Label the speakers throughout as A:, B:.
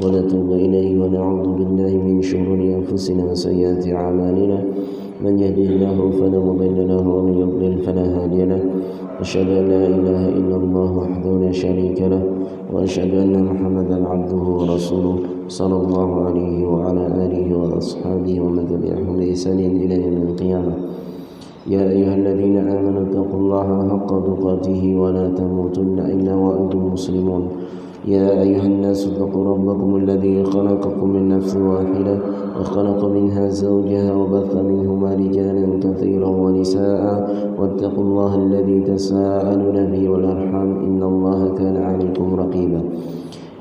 A: ونتوب إليه ونعوذ بالله من شرور أنفسنا وسيئات أعمالنا من يهده الله فلا مضل له ومن يضلل فلا هادي له أشهد أن لا إله إلا الله وحده لا شريك له وأشهد أن محمدا عبده ورسوله صلى الله عليه وعلى آله وأصحابه ومن تبعهم بإحسان إلى يوم القيامة يا أيها الذين آمنوا اتقوا الله حق تقاته ولا تموتن إلا وأنتم مسلمون يا أيها الناس اتقوا ربكم الذي خلقكم من نفس واحدة وخلق منها زوجها وبث منهما رجالا كثيرا ونساء واتقوا الله الذي تساءلون به والأرحام إن الله كان عليكم رقيبا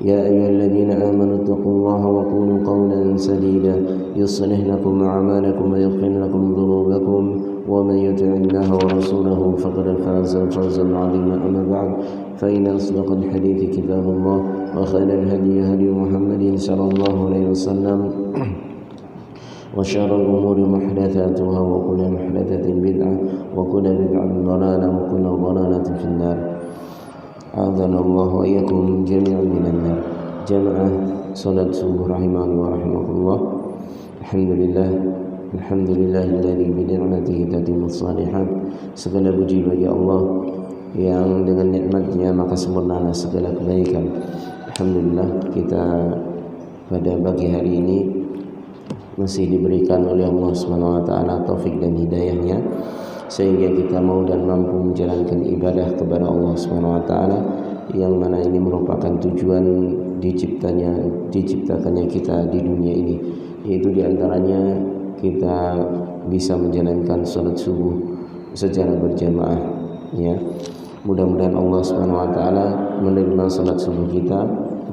A: يا أيها الذين آمنوا اتقوا الله وقولوا قولا سديدا يصلح لكم أعمالكم ويغفر لكم ذنوبكم ومن يطع الله ورسوله فقد فاز فوزا عظيما أما بعد فإن أصدق الحديث كتاب الله وخير الهدي هدي محمد صلى الله عليه وسلم وشر الأمور محدثاتها وكل محدثة بدعة وكل بدعة ضلالة وكل ضلالة في النار أعاذنا الله وإياكم جميعا من النار. Jamaah salat subuh rahimani wa rahimakumullah. Alhamdulillahilladzi bi ni'matihi tatimmus shalihat. Segala puji bagi Allah yang dengan nikmatnya maka sempurnalah segala kebaikan. Alhamdulillah kita pada pagi hari ini masih diberikan oleh Allah Subhanahu wa taala taufik dan hidayahnya sehingga kita mau dan mampu menjalankan ibadah kepada Allah Subhanahu wa taala yang mana ini merupakan tujuan diciptakannya kita di dunia ini, yaitu diantaranya kita bisa menjalankan salat subuh secara berjamaah ya. Mudah-mudahan Allah Subhanahu wa taala menerima salat subuh kita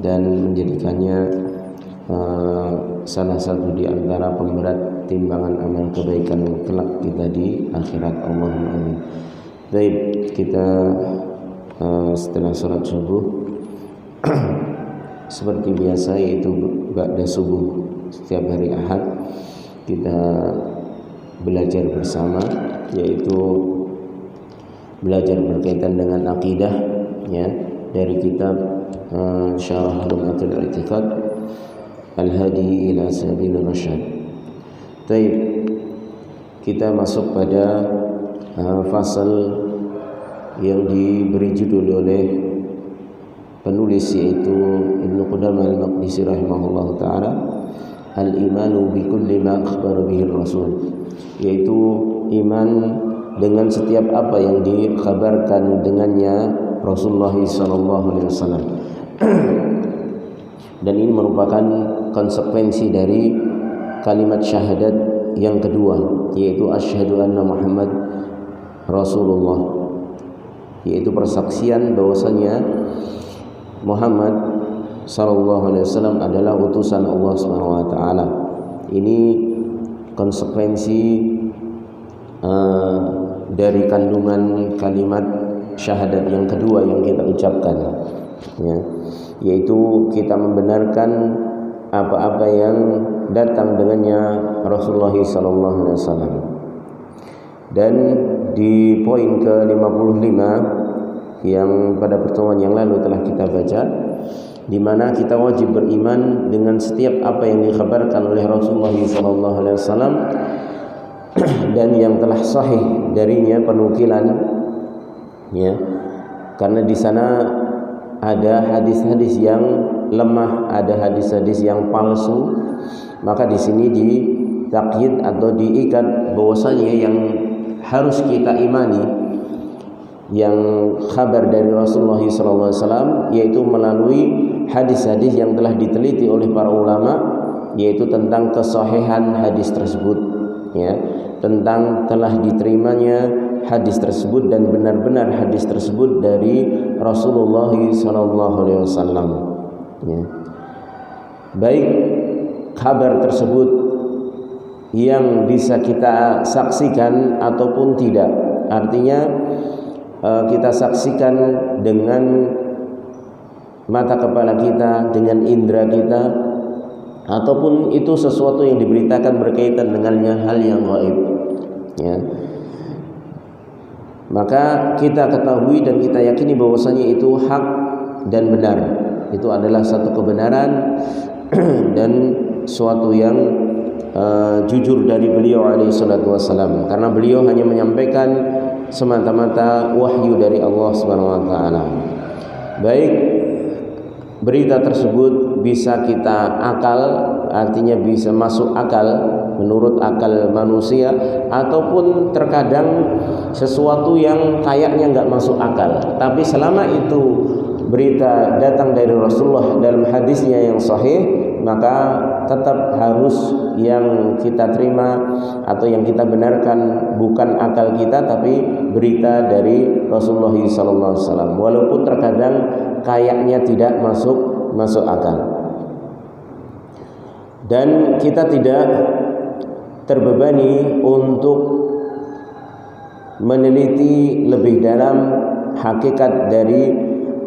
A: dan menjadikannya salah satu di antara pemberat timbangan amal kebaikan kelak kita di akhirat. Allahumma amin. Baik, kita setelah salat subuh seperti biasa yaitu ba'da subuh setiap hari Ahad kita belajar bersama, yaitu belajar berkaitan dengan akidah ya, dari kitab Syarah Lum'atul I'tiqad Al-Hadi ila Sabil Rasyad. Baik, kita masuk pada fasal yang diberi judul oleh penulis yaitu Ibnu Qudamah Al-Maqdisi rahimahullah taala, Al-imanu bi kulli ma akhbara bihi Rasul, yaitu iman dengan setiap apa yang dikabarkan dengannya Rasulullah sallallahu alaihi wasallam. Dan ini merupakan konsekuensi dari kalimat syahadat yang kedua, yaitu asyhadu anna Muhammad Rasulullah, yaitu persaksian bahwasanya Muhammad sallallahu alaihi wasallam adalah utusan Allah Subhanahu wa taala. Ini konsekuensi dari kandungan kalimat syahadat yang kedua yang kita ucapkan ya, yaitu kita membenarkan apa-apa yang datang dengannya Rasulullah sallallahu alaihi wasallam. Dan di poin ke-55 yang pada pertemuan yang lalu telah kita baca, di mana kita wajib beriman dengan setiap apa yang dikabarkan oleh Rasulullah sallallahu alaihi wasallam dan yang telah sahih darinya penukilan ya, karena di sana ada hadis-hadis yang lemah, ada hadis-hadis yang palsu, maka di sini ditakyid atau diikat bahwasanya yang harus kita imani yang kabar dari Rasulullah SAW yaitu melalui hadis-hadis yang telah diteliti oleh para ulama, yaitu tentang kesahihan hadis tersebut ya, tentang telah diterimanya hadis tersebut dan benar-benar hadis tersebut dari Rasulullah SAW ya. Baik kabar tersebut yang bisa kita saksikan ataupun tidak, artinya kita saksikan dengan mata kepala kita, dengan indera kita, ataupun itu sesuatu yang diberitakan berkaitan dengannya hal yang gaib ya. Maka kita ketahui dan kita yakini bahwasanya itu hak dan benar. Itu adalah satu kebenaran dan suatu yang jujur dari beliau alaihi salatu wassalam, karena beliau hanya menyampaikan semata-mata wahyu dari Allah Subhanahu wa taala. Baik berita tersebut bisa kita akal, artinya bisa masuk akal menurut akal manusia, ataupun terkadang sesuatu yang kayaknya nggak masuk akal, tapi selama itu berita datang dari Rasulullah dalam hadisnya yang sahih, maka tetap harus yang kita terima atau yang kita benarkan bukan akal kita, tapi berita dari Rasulullah SAW, walaupun terkadang kayaknya tidak masuk akal. Dan kita tidak terbebani untuk meneliti lebih dalam hakikat dari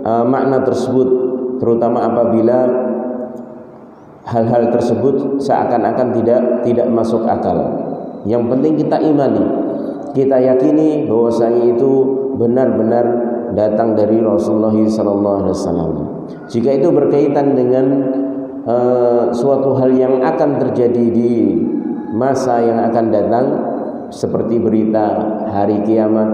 A: makna tersebut, terutama apabila hal-hal tersebut seakan-akan tidak masuk akal. Yang penting kita imani, kita yakini bahwasanya itu benar-benar datang dari Rasulullah SAW. Jika itu berkaitan dengan suatu hal yang akan terjadi di masa yang akan datang, seperti berita hari kiamat,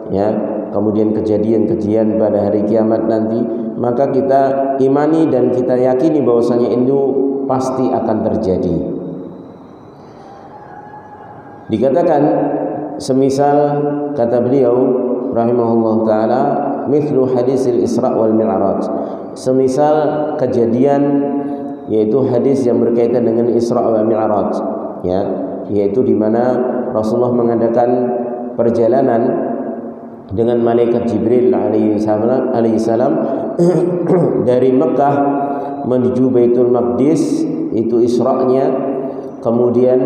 A: ya, kemudian kejadian-kejadian pada hari kiamat nanti, maka kita imani dan kita yakini bahwasanya itu pasti akan terjadi. Dikatakan semisal kata beliau rahimahullah taala, mithlu hadisil Isra wal Mi'raj, semisal kejadian yaitu hadis yang berkaitan dengan Isra wal Mi'raj, ya, yaitu di mana Rasulullah mengadakan perjalanan dengan malaikat Jibril alaihissalam dari Mekah menuju Baitul Maqdis, itu Isra-nya. Kemudian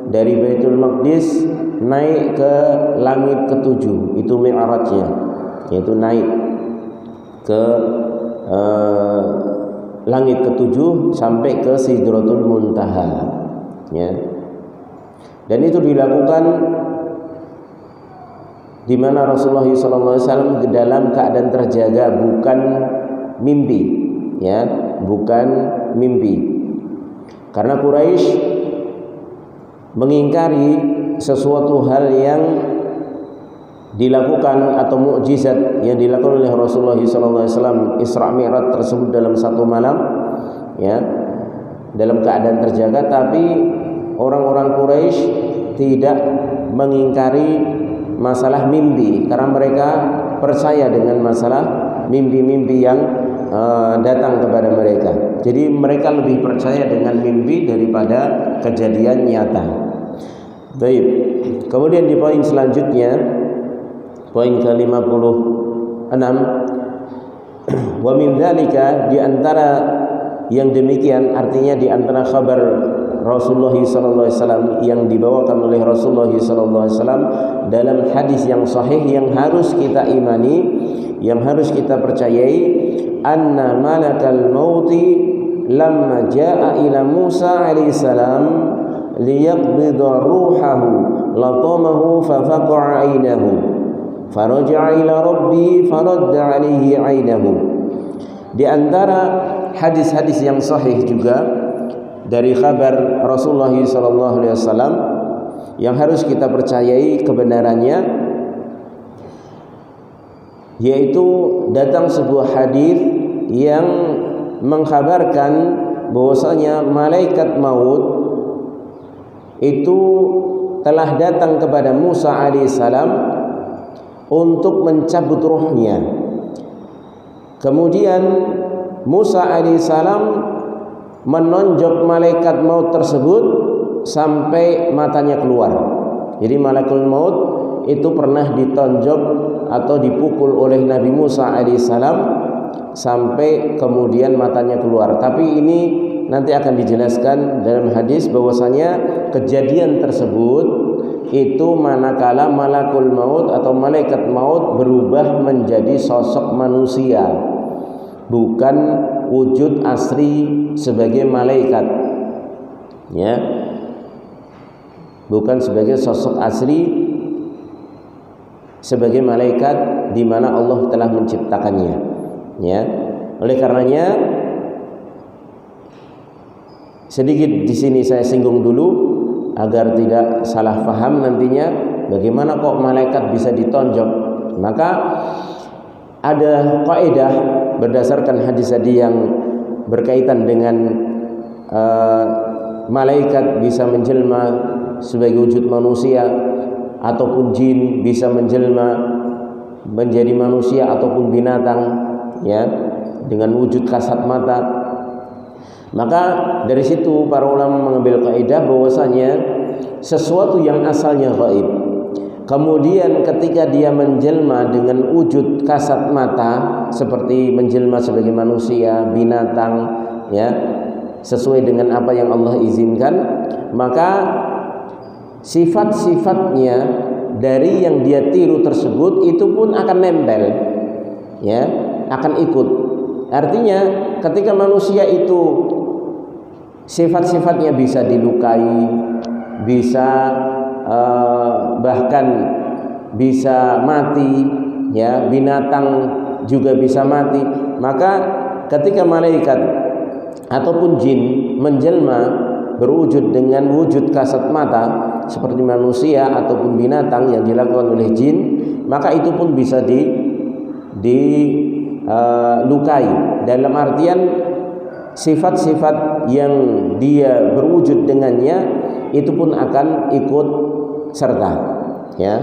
A: dari Baitul Maqdis naik ke langit ke-7, itu Mi'raj-nya, yaitu naik ke langit ke-7 sampai ke Sidratul Muntaha, ya. Dan itu dilakukan di mana Rasulullah SAW dalam keadaan terjaga, bukan mimpi, ya, bukan mimpi. Karena Quraisy mengingkari sesuatu hal yang dilakukan atau mukjizat yang dilakukan oleh Rasulullah SAW, Isra Mi'raj tersebut dalam satu malam, ya, dalam keadaan terjaga. Tapi orang-orang Quraisy tidak mengingkari masalah mimpi, karena mereka percaya dengan masalah mimpi-mimpi yang datang kepada mereka. Jadi mereka lebih percaya dengan mimpi daripada kejadian nyata. Baik. Kemudian di poin selanjutnya, poin ke-56, wa min dzalika, di antara yang demikian, artinya di antara kabar Rasulullah SAW yang dibawakan oleh Rasulullah SAW dalam hadis yang sahih yang harus kita imani, yang harus kita percayai, anna malakal mauti lamma jaa ila Musa alaihissalam liyaqbida ruhahu latamahu fafaqa'a ainahu faraja'a ila rabbi faradda alaihi ainahu. Di antara hadis-hadis yang sahih juga dari kabar Rasulullah SAW yang harus kita percayai kebenarannya, yaitu datang sebuah hadis yang mengkabarkan bahwasanya malaikat maut itu telah datang kepada Musa alaihissalam untuk mencabut ruhnya. Kemudian Musa alaihissalam menonjok malaikat maut tersebut sampai matanya keluar. Jadi malakul maut itu pernah ditonjok atau dipukul oleh Nabi Musa alaihissalam sampai kemudian matanya keluar. Tapi ini nanti akan dijelaskan dalam hadis bahwasanya kejadian tersebut itu manakala malakul maut atau malaikat maut berubah menjadi sosok manusia, bukan wujud asli sebagai malaikat, ya, bukan sebagai sosok asli sebagai malaikat di mana Allah telah menciptakannya, ya. Oleh karenanya sedikit di sini saya singgung dulu agar tidak salah paham nantinya, bagaimana kok malaikat bisa ditonjok. Maka ada kaidah berdasarkan hadis-hadis yang berkaitan dengan malaikat bisa menjelma sebagai wujud manusia ataupun jin bisa menjelma menjadi manusia ataupun binatang, ya, dengan wujud kasat mata. Maka dari situ para ulama mengambil kaidah bahwasanya sesuatu yang asalnya gaib, kemudian ketika dia menjelma dengan wujud kasat mata seperti menjelma sebagai manusia, binatang, ya, sesuai dengan apa yang Allah izinkan, maka sifat-sifatnya dari yang dia tiru tersebut itu pun akan nempel, ya, akan ikut. Artinya ketika manusia itu sifat-sifatnya bisa dilukai, bisa bahkan bisa mati, ya, binatang juga bisa mati, maka ketika malaikat ataupun jin menjelma berwujud dengan wujud kasat mata seperti manusia ataupun binatang yang dilakukan oleh jin, maka itu pun bisa dilukai. Dalam artian sifat-sifat yang dia berwujud dengannya itu pun akan ikut serta, ya.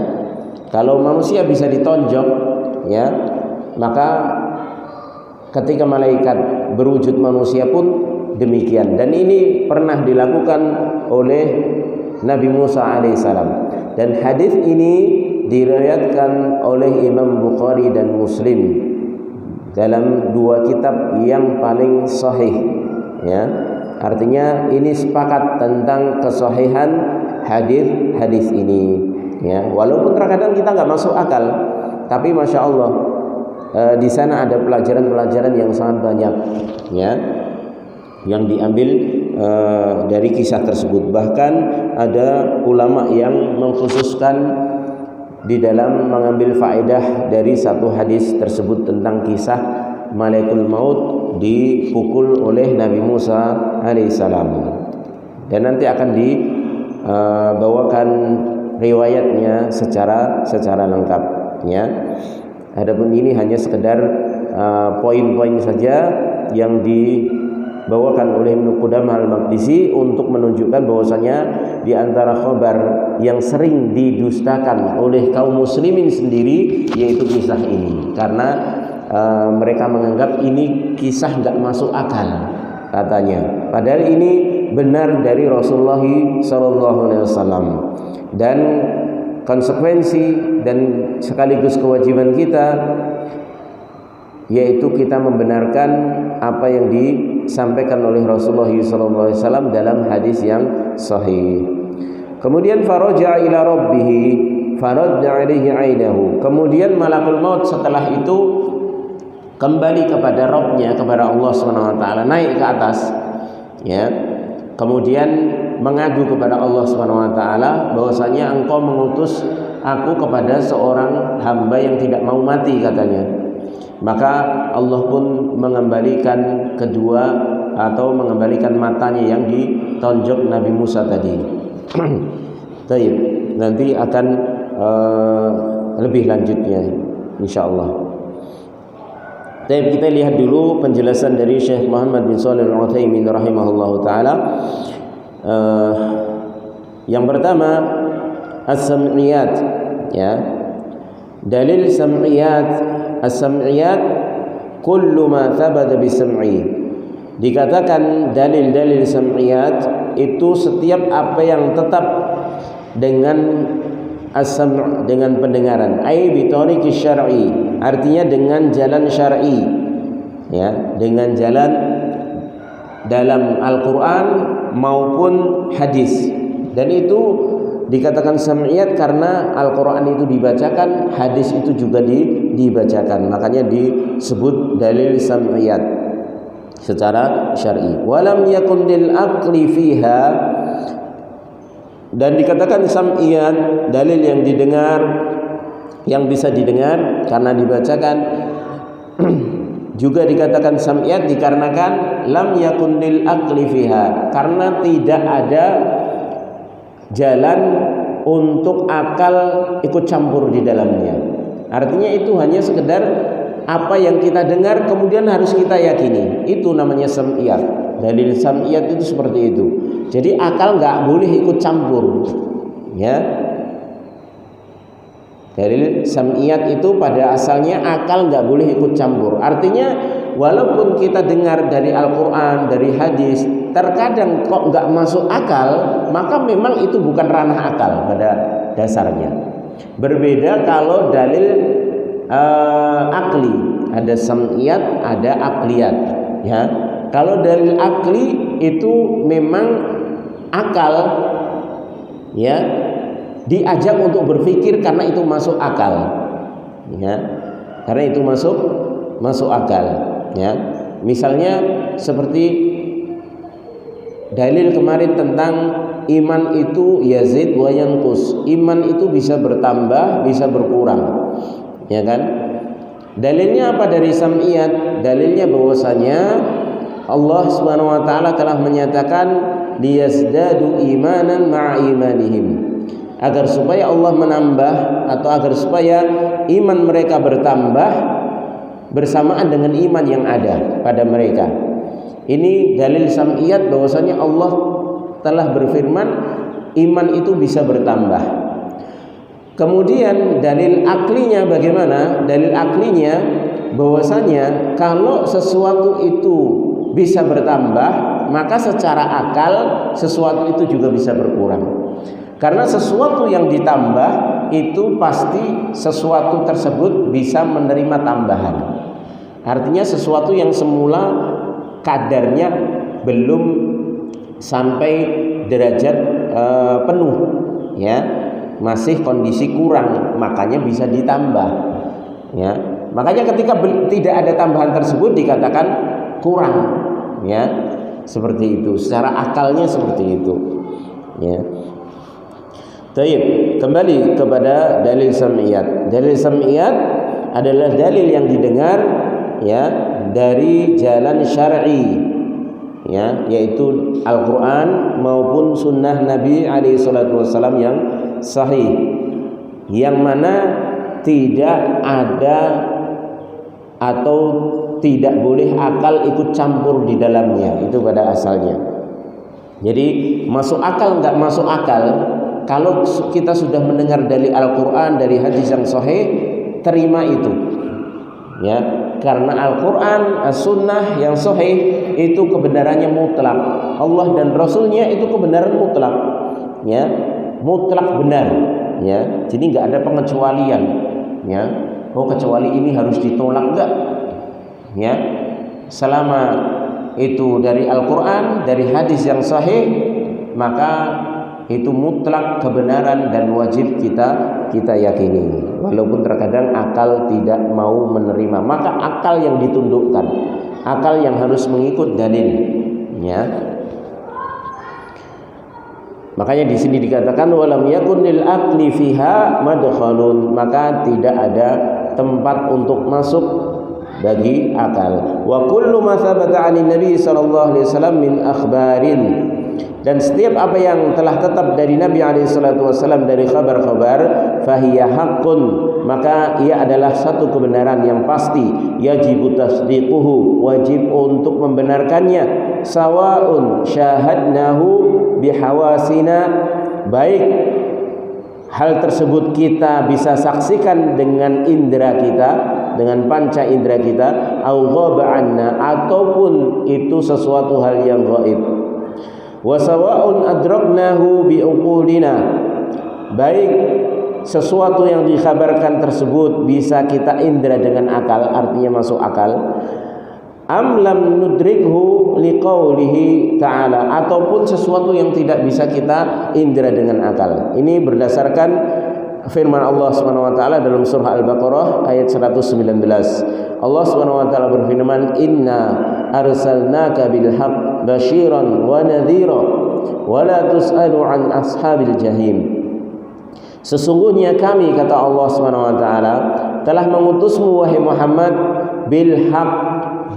A: Kalau manusia bisa ditonjok, ya, maka ketika malaikat berwujud manusia pun demikian. Dan ini pernah dilakukan oleh Nabi Musa alaihissalam. Dan hadis ini diriwayatkan oleh Imam Bukhari dan Muslim dalam dua kitab yang paling sahih, ya. Artinya ini sepakat tentang kesahihan hadis ini, ya. Walaupun terkadang kita nggak masuk akal, tapi masya Allah di sana ada pelajaran-pelajaran yang sangat banyak, ya, yang diambil dari kisah tersebut. Bahkan ada ulama yang mengkhususkan di dalam mengambil faedah dari satu hadis tersebut tentang kisah Malakul Maut dipukul oleh Nabi Musa alaihissalam. Dan nanti akan dibawakan riwayatnya secara lengkap, ya. Adapun ini hanya sekedar poin-poin saja yang dibawakan oleh Ibnu Qudamah al-Maqdisi untuk menunjukkan bahwasanya di antara khabar yang sering didustakan oleh kaum muslimin sendiri yaitu kisah ini, karena mereka menganggap ini kisah nggak masuk akal katanya, padahal ini benar dari Rasulullah SAW. Dan konsekuensi dan sekaligus kewajiban kita yaitu kita membenarkan apa yang disampaikan oleh Rasulullah SAW dalam hadis yang sahih. Kemudian faraja ila rabbih faradda alaihi ainahu. Kemudian malakul maut setelah itu kembali kepada Rabbnya, kepada Allah SWT, naik ke atas, ya. Kemudian mengadu kepada Allah SWT bahwasanya engkau mengutus aku kepada seorang hamba yang tidak mau mati katanya. Maka Allah pun mengembalikan mengembalikan matanya yang ditonjok Nabi Musa tadi. Baik, nanti akan lebih lanjutnya insyaallah. Baik, kita lihat dulu penjelasan dari Syekh Muhammad bin Shalih Al-Utsaimin rahimahullahu taala. Yang pertama as-sam'iyat, ya. Dalil sam'iyat, as-sam'iyat kullu ma thabata bisam'i. Dikatakan dalil-dalil sam'iyat itu setiap apa yang tetap dengan as-sam', dengan pendengaran, ai bi tariqi syar'i, artinya dengan jalan syar'i, ya, dengan jalan dalam Al-Qur'an maupun hadis. Dan itu dikatakan sam'iyat karena Al-Qur'an itu dibacakan, hadis itu juga dibacakan, makanya disebut dalil sam'iyat secara syar'i. Walam yakun lil aqli fiha, dan dikatakan sam'iyat dalil yang didengar, yang bisa didengar karena dibacakan juga dikatakan sam'iyat dikarenakan lam yakun lil aqli fiha, karena tidak ada jalan untuk akal ikut campur di dalamnya. Artinya itu hanya sekedar apa yang kita dengar kemudian harus kita yakini. Itu namanya sam'iyat. Dalil sam'iyat itu seperti itu. Jadi akal nggak boleh ikut campur. Ya. Dalil sam'iyat itu pada asalnya akal nggak boleh ikut campur. Artinya walaupun kita dengar dari Al-Quran, dari hadis, terkadang kok nggak masuk akal, maka memang itu bukan ranah akal pada dasarnya. Berbeda kalau dalil akli, ada sam'iyat, ada akliyat. Ya, kalau dalil akli itu memang akal, ya, diajak untuk berpikir karena itu masuk akal, ya, karena itu masuk akal, ya. Misalnya seperti dalil kemarin tentang iman itu yazid wa yanqus, iman itu bisa bertambah, bisa berkurang, ya kan? Dalilnya apa dari sam'iyat? Dalilnya bahwasanya Allah Subhanahu wa taala telah menyatakan liyazdadu imanan ma'a imanihim, agar supaya Allah menambah atau agar supaya iman mereka bertambah bersamaan dengan iman yang ada pada mereka. Ini dalil sam'iyat bahwasanya Allah telah berfirman iman itu bisa bertambah. Kemudian dalil aklinya bagaimana? Dalil aklinya bahwasanya kalau sesuatu itu bisa bertambah, maka secara akal sesuatu itu juga bisa berkurang. Karena sesuatu yang ditambah itu pasti sesuatu tersebut bisa menerima tambahan. Artinya sesuatu yang semula kadarnya belum sampai derajat penuh, ya, masih kondisi kurang, makanya bisa ditambah, ya. Makanya ketika tidak ada tambahan tersebut dikatakan kurang, ya, seperti itu. Secara akalnya seperti itu, ya. Baik, kembali kepada dalil sam'iyat. Dalil sam'iyat adalah dalil yang didengar, ya, dari jalan syar'i, ya, yaitu Al-Quran maupun sunnah Nabi SAW yang sahih, yang mana tidak ada atau tidak boleh akal ikut campur di dalamnya. Itu pada asalnya. Jadi masuk akal nggak masuk akal, kalau kita sudah mendengar dari Al-Quran, dari hadis yang sahih, terima itu, ya, karena Al-Quran, As-Sunnah yang sahih itu kebenarannya mutlak. Allah dan Rasulnya itu kebenaran mutlak, ya, mutlak benar, ya. Jadi nggak ada pengecualian, ya. Oh, kecuali ini harus ditolak, enggak, ya. Selama itu dari Al-Quran, dari hadis yang sahih, maka itu mutlak kebenaran dan wajib kita yakini, walaupun terkadang akal tidak mau menerima, maka akal yang ditundukkan, akal yang harus mengikut dalil, ya. Makanya di sini dikatakan walam yakun lil aqli fiha madkhalun, maka tidak ada tempat untuk masuk bagi akal. Wa kullu ma thabata 'anil nabi sallallahu alaihi wasallam min akhbarin, dan setiap apa yang telah tetap dari Nabi SAW dari khabar-khabar, fahiya haqqun, maka ia adalah satu kebenaran yang pasti, yajibu tasdiquhu, wajib untuk membenarkannya, sawaun syahadnahu bihawasina, baik hal tersebut kita bisa saksikan dengan indera kita, dengan panca indera kita, au ghaba anna, ataupun itu sesuatu hal yang gaib. Wa sawa'un adraknahu biuqulina, baik sesuatu yang dikhabarkan tersebut bisa kita indra dengan akal, artinya masuk akal, am lam nudrikhu liqaulihi ta'ala, ataupun sesuatu yang tidak bisa kita indra dengan akal. Ini berdasarkan firman Allah Subhanahu wa taala dalam surah Al-Baqarah ayat 119. Allah Subhanahu wa taala berfirman, inna arsalnaka bil haqq basyiran wa nadhira wa la tus'alu an ashabil jahim. Sesungguhnya kami, kata Allah Subhanahu wa taala, telah mengutusmu wahai Muhammad bil haqq,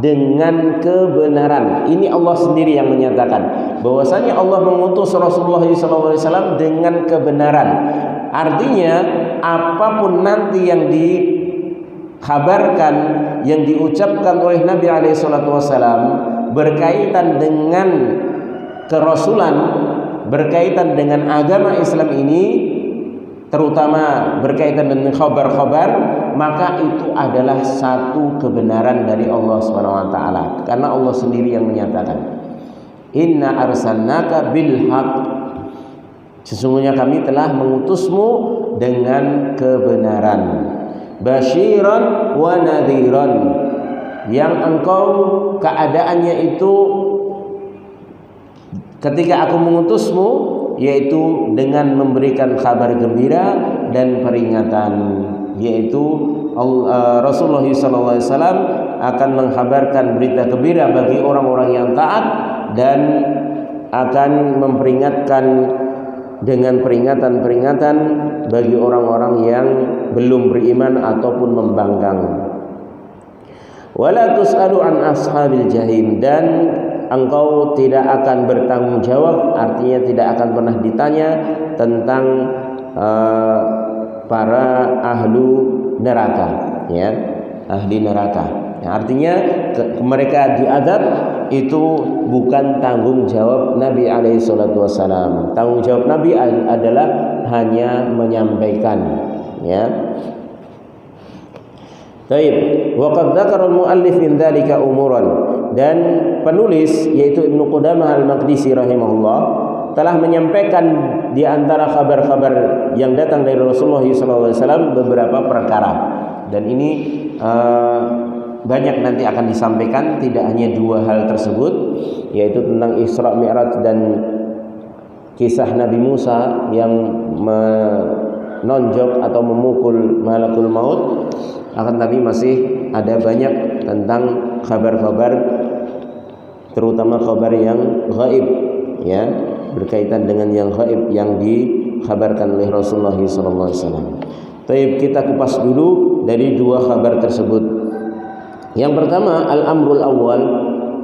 A: dengan kebenaran. Ini Allah sendiri yang menyatakan bahwasanya Allah mengutus Rasulullah SAW dengan kebenaran. Artinya apapun nanti yang dikabarkan, yang diucapkan oleh Nabi SAW berkaitan dengan kerasulan, berkaitan dengan agama Islam ini, terutama berkaitan dengan khabar-khabar, maka itu adalah satu kebenaran dari Allah SWT, karena Allah sendiri yang menyatakan, inna arsalnaka bil haq, sesungguhnya kami telah mengutusmu dengan kebenaran, basyiran wa nadhiran, yang engkau keadaannya itu ketika aku mengutusmu yaitu dengan memberikan kabar gembira dan peringatan, yaitu Rasulullah SAW akan mengkabarkan berita gembira bagi orang-orang yang taat dan akan memperingatkan dengan peringatan-peringatan bagi orang-orang yang belum beriman ataupun membangkang. Wala tus'alu an ashabil jahim, dan engkau tidak akan bertanggung jawab, artinya tidak akan pernah ditanya tentang para ahlu neraka, ya, ahli neraka. Ya, artinya mereka diazab itu bukan tanggung jawab Nabi SAW. Tanggung jawab Nabi adalah hanya menyampaikan, ya. Baik, waqad dzakara al-muallif min dzalika umuran, dan penulis yaitu Ibnu Qudamah Al-Maqdisi rahimahullah telah menyampaikan di antara kabar-kabar yang datang dari Rasulullah SAW beberapa perkara, dan ini banyak nanti akan disampaikan, tidak hanya dua hal tersebut, yaitu tentang Isra Mi'raj dan kisah Nabi Musa yang menonjok atau memukul malakul maut, akan tapi masih ada banyak tentang kabar-kabar, terutama kabar yang gaib, ya, berkaitan dengan yang gaib yang dikabarkan oleh Rasulullah SAW. Baik, kita kupas dulu dari dua kabar tersebut. Yang pertama, al-amrul awal,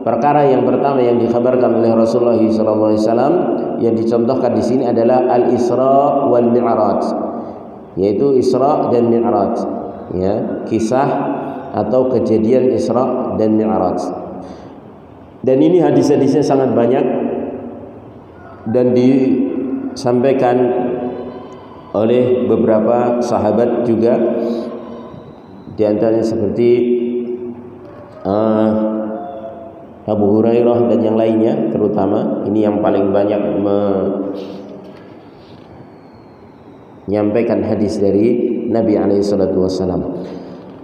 A: perkara yang pertama yang dikabarkan oleh Rasulullah SAW yang dicontohkan di sini adalah al-Isra wal Mi'raj, yaitu Isra dan Mi'raj, ya, kisah atau kejadian Isra dan Mi'raj. Dan ini hadis-hadisnya sangat banyak dan disampaikan oleh beberapa sahabat juga, di antaranya seperti Abu Hurairah dan yang lainnya, terutama ini yang paling banyak menyampaikan hadis dari Nabi SAW.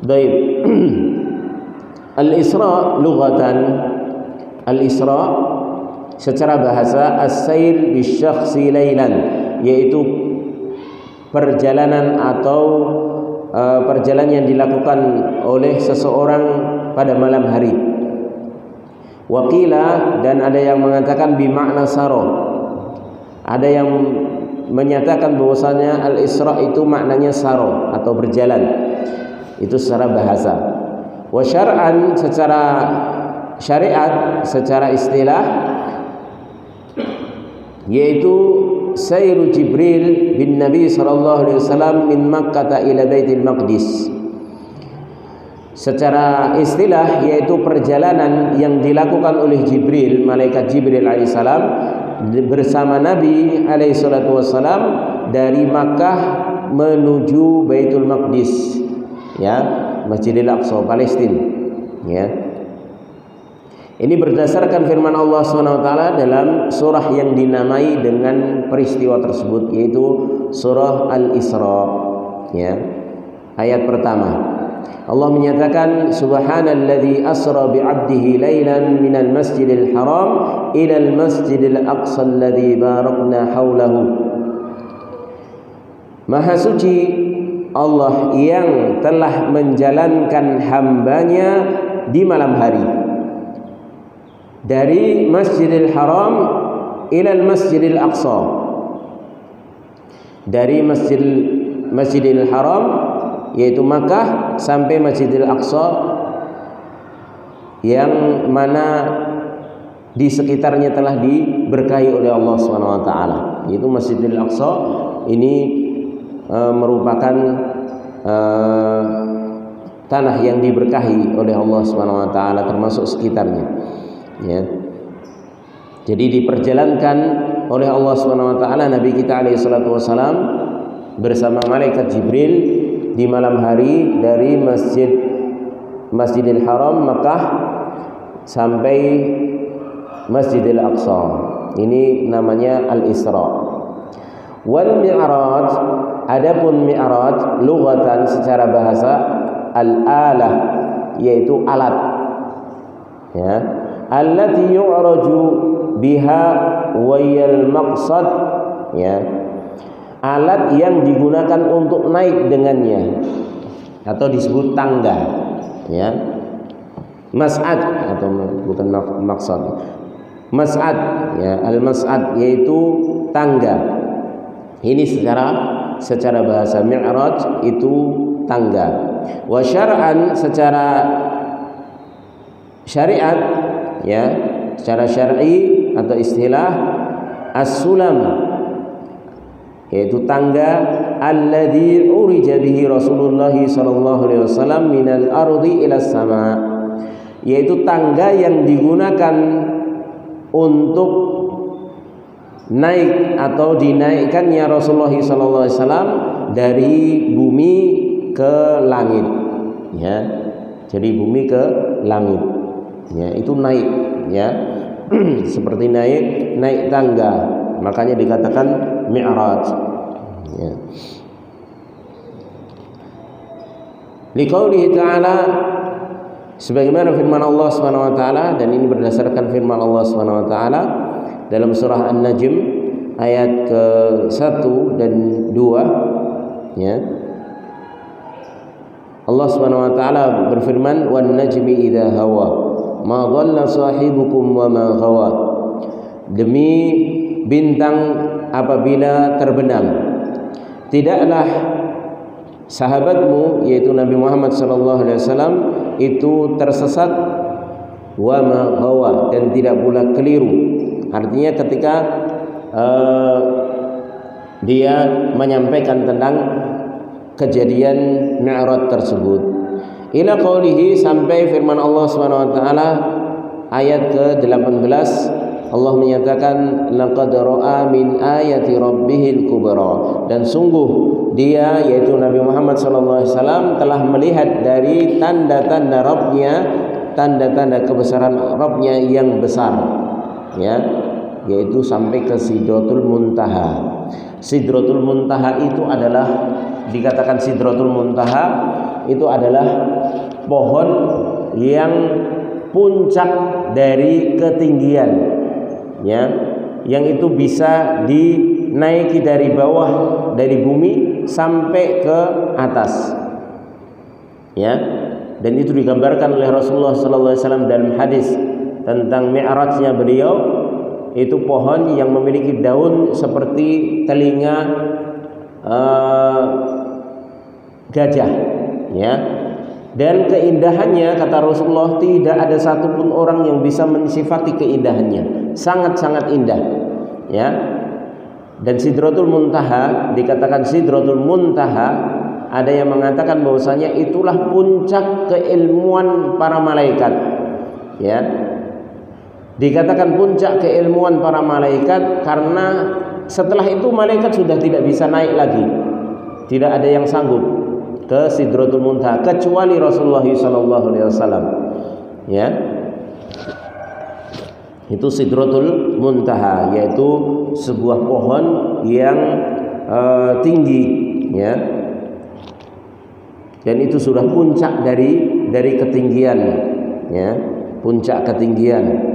A: Baik, al-Isra lughatan, al-Isra secara bahasa as-sair bisyakhsi lailan, yaitu perjalanan atau perjalanan yang dilakukan oleh seseorang pada malam hari. Waqila, dan ada yang mengatakan bimakna saro, ada yang menyatakan bahwasanya al-Isra itu maknanya saro atau berjalan, itu secara bahasa. Wa syar'an, secara syariat, secara istilah, yaitu sayru Jibril bin Nabi SAW min Makkah ila Baitul Maqdis. Secara istilah yaitu perjalanan yang dilakukan oleh Jibril, malaikat Jibril alaihissalam bersama Nabi alaihissalam dari Makkah menuju Baitul Maqdis, ya, Masjidil Aqsa, Palestina, ya. Ini berdasarkan firman Allah SWT dalam surah yang dinamai dengan peristiwa tersebut, yaitu surah Al-Isra, ya, ayat pertama. Allah menyatakan, subhanalladzi asra bi'abdihi lailan minal masjidil haram ilal masjidil aqsa alladzi barakna haulahu. Maha suci Allah yang telah menjalankan hambanya di malam hari dari Masjidil Haram ilal Masjidil Aqsa, dari Masjidil Haram yaitu Makkah sampai Masjidil Aqsa yang mana di sekitarnya telah diberkahi oleh Allah Subhanahu wa taala, yaitu Masjidil Aqsa. Ini merupakan tanah yang diberkahi oleh Allah Subhanahu wa taala, termasuk sekitarnya, ya. Jadi diperjalankan oleh Allah Subhanahu wa taala Nabi kita alaihi salatu wasalam bersama malaikat Jibril di malam hari dari Masjidil Haram Makkah sampai Masjidil Aqsa. Ini namanya Al-Isra. Wal Mi'raj, adapun Mi'raj lughatan secara bahasa al-alah, yaitu alat, ya, allati yu'raju biha wayal maqsad, ya, alat yang digunakan untuk naik dengannya atau disebut tangga, ya. Mas'ad atau bukan maksad, mas'ad, ya, al-mas'ad yaitu tangga. Ini secara bahasa Mi'raj itu tangga. Wa syar'an, secara syariat, ya, secara syar'i atau istilah, as-sulam, yaitu tangga alladzi urija bihi Rasulullah sallallahu alaihi wasallam minal ardi ila sama, yaitu tangga yang digunakan untuk naik atau dinaikkannya Rasulullah sallallahu alaihi wasallam dari bumi ke langit, ya. Jadi bumi ke langit, ya, itu naik, ya. Seperti naik tangga, makanya dikatakan Mi'raj, ya. Liqaulihi ta'ala, sebagaimana firman Allah Subhanahu wa taala, dan ini berdasarkan firman Allah Subhanahu wa taala dalam surah An-Najm ayat ke-1 dan 2, ya. Allah Subhanahu wa taala berfirman, "Wan najmi idza hawa ma dhalla sahibukum wa ma ghawa." Demi bintang apabila terbenam, tidaklah sahabatmu yaitu Nabi Muhammad sallallahu alaihi wasallam itu tersesat, wa ma ghawa, dan tidak pula keliru. Artinya ketika dia menyampaikan tentang kejadian Mi'raj tersebut. Ila qaulihi, sampai firman Allah Subhanahu wa taala ayat ke-18, Allah menyatakan laqad ra'a min ayati rabbihil kubra, dan sungguh dia yaitu Nabi Muhammad sallallahu alaihi wasallam telah melihat dari tanda-tanda Rabbnya, tanda-tanda kebesaran Rabbnya yang besar, ya, yaitu sampai ke Sidratul Muntaha. Sidratul Muntaha itu adalah, dikatakan Sidratul Muntaha itu adalah pohon yang puncak dari ketinggian, ya, yang itu bisa dinaiki dari bawah, dari bumi sampai ke atas, ya. Dan itu digambarkan oleh Rasulullah sallallahu alaihi wasallam dalam hadis tentang Mi'rajnya beliau. Itu pohon yang memiliki daun seperti telinga gajah, ya. Dan keindahannya, kata Rasulullah, tidak ada satupun orang yang bisa mensifati keindahannya, sangat-sangat indah, ya. Dan Sidratul Muntaha, dikatakan Sidratul Muntaha, ada yang mengatakan bahwasanya itulah puncak keilmuan para malaikat, ya. Dikatakan puncak keilmuan para malaikat karena setelah itu malaikat sudah tidak bisa naik lagi, tidak ada yang sanggup ke Sidratul Muntaha kecuali Rasulullah sallallahu alaihi wasallam, ya. Itu Sidratul Muntaha, yaitu sebuah pohon yang tinggi, ya. Dan itu sudah puncak dari ketinggian, ya, puncak ketinggian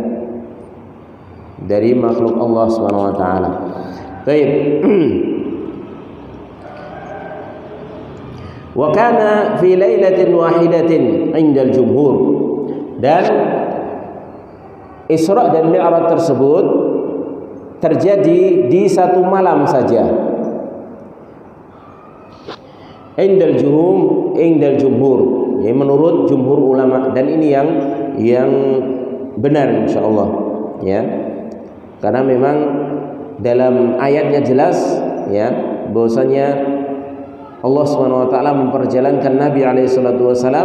A: dari makhluk Allah Subhanahu wa taala. Baik. Wa kana fi lailatin wahidatin 'indal jumhur, dan Isra dan Mi'raj tersebut terjadi di satu malam saja. Indal jumhur, ya, menurut jumhur ulama, dan ini yang benar insyaallah ya. Karena memang dalam ayatnya jelas ya bahwasanya Allah SWT memperjalankan Nabi SAW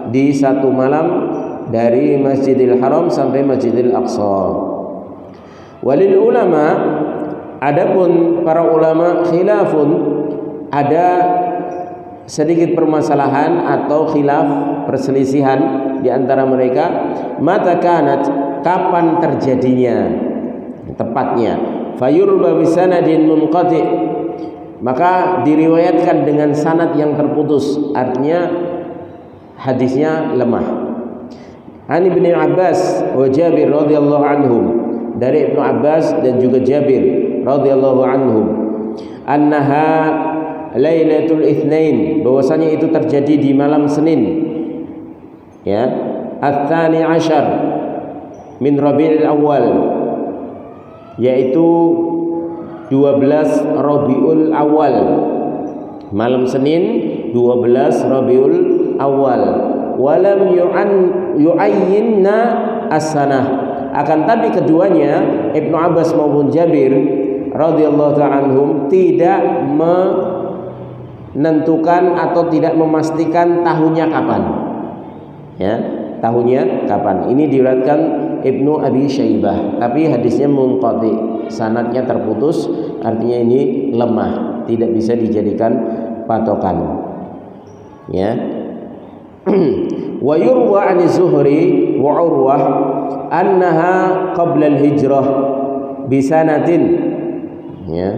A: di satu malam dari Masjidil Haram sampai Masjidil Aqsa. Walil ulama, adapun para ulama khilafun, ada sedikit permasalahan atau khilaf, perselisihan di antara mereka, mata kanat, kapan terjadinya tepatnya, fayurba bisanadin munqati', maka diriwayatkan dengan sanad yang terputus, artinya hadisnya lemah. An Ibnu Abbas wa Jabir radhiyallahu anhum, dari Ibnu Abbas dan juga Jabir radhiyallahu anhum, annaha Lailatul Itsnain, bahwasanya itu terjadi di malam Senin ya, Ats-Tsani Asyar min Rabiul Awal, yaitu 12 Rabiul Awal, malam Senin 12 Rabiul Awal. Walam yu'ayyinna as-sanah, akan tapi keduanya Ibnu Abbas maupun Jabir radhiyallahu ta'ala anhum tidak menentukan atau tidak memastikan tahunnya kapan ya, tahunnya kapan. Ini diriwayatkan Ibnu Abi Syaibah, tapi hadisnya munqati, sanadnya terputus, artinya ini lemah, tidak bisa dijadikan patokan ya. Wa yurwa 'an Zuhri wa Urwah annaha qabla al-hijrah bi sanatin ya.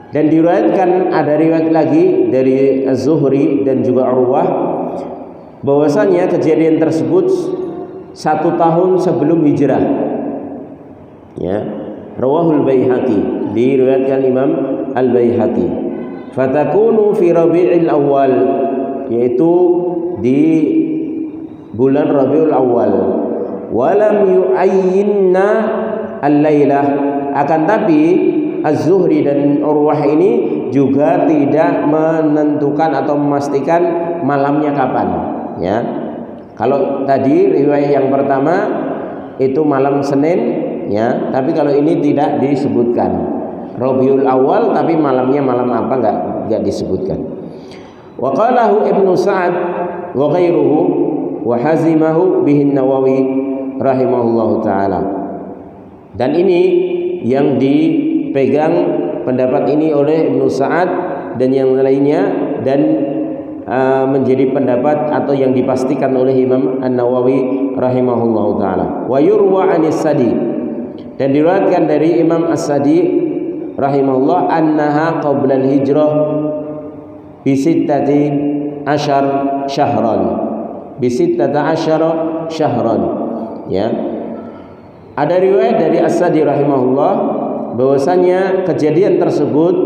A: Dan diriwayatkan, ada riwayat lagi dari Az-Zuhri dan juga Urwah bahwasanya kejadian tersebut 1 tahun sebelum hijrah ya. Rawahul Baihaqi, diriwayatkan Imam Al-Baihaqi. Fatakunu fi Rabiul Awal, yaitu di bulan Rabiul Awal. Walam yu'ayyinna al-lailah, akan tapi Az-Zuhri dan Urwah ini juga tidak menentukan atau memastikan malamnya kapan ya. Kalau tadi riwayat yang pertama itu malam Senin ya, tapi kalau ini tidak disebutkan Rabiul Awal, tapi malamnya malam apa enggak disebutkan. Wa qalahu Ibnu Sa'ad wa ghairuhu wa hazimahu bihi Nawawi rahimahullahu taala. Dan ini yang dipegang pendapat ini oleh Ibnu Sa'ad dan yang lainnya, dan menjadi pendapat atau yang dipastikan oleh Imam An-Nawawi rahimahullahu taala. Wa yurwa 'anis Sadi, dan diriwayatkan dari Imam As-Sadi rahimahullah annaha qabla al-hijrah bi 16 syahran, bi 16 syahran ya. Ada riwayat dari As-Sadi rahimahullah bahwasanya kejadian tersebut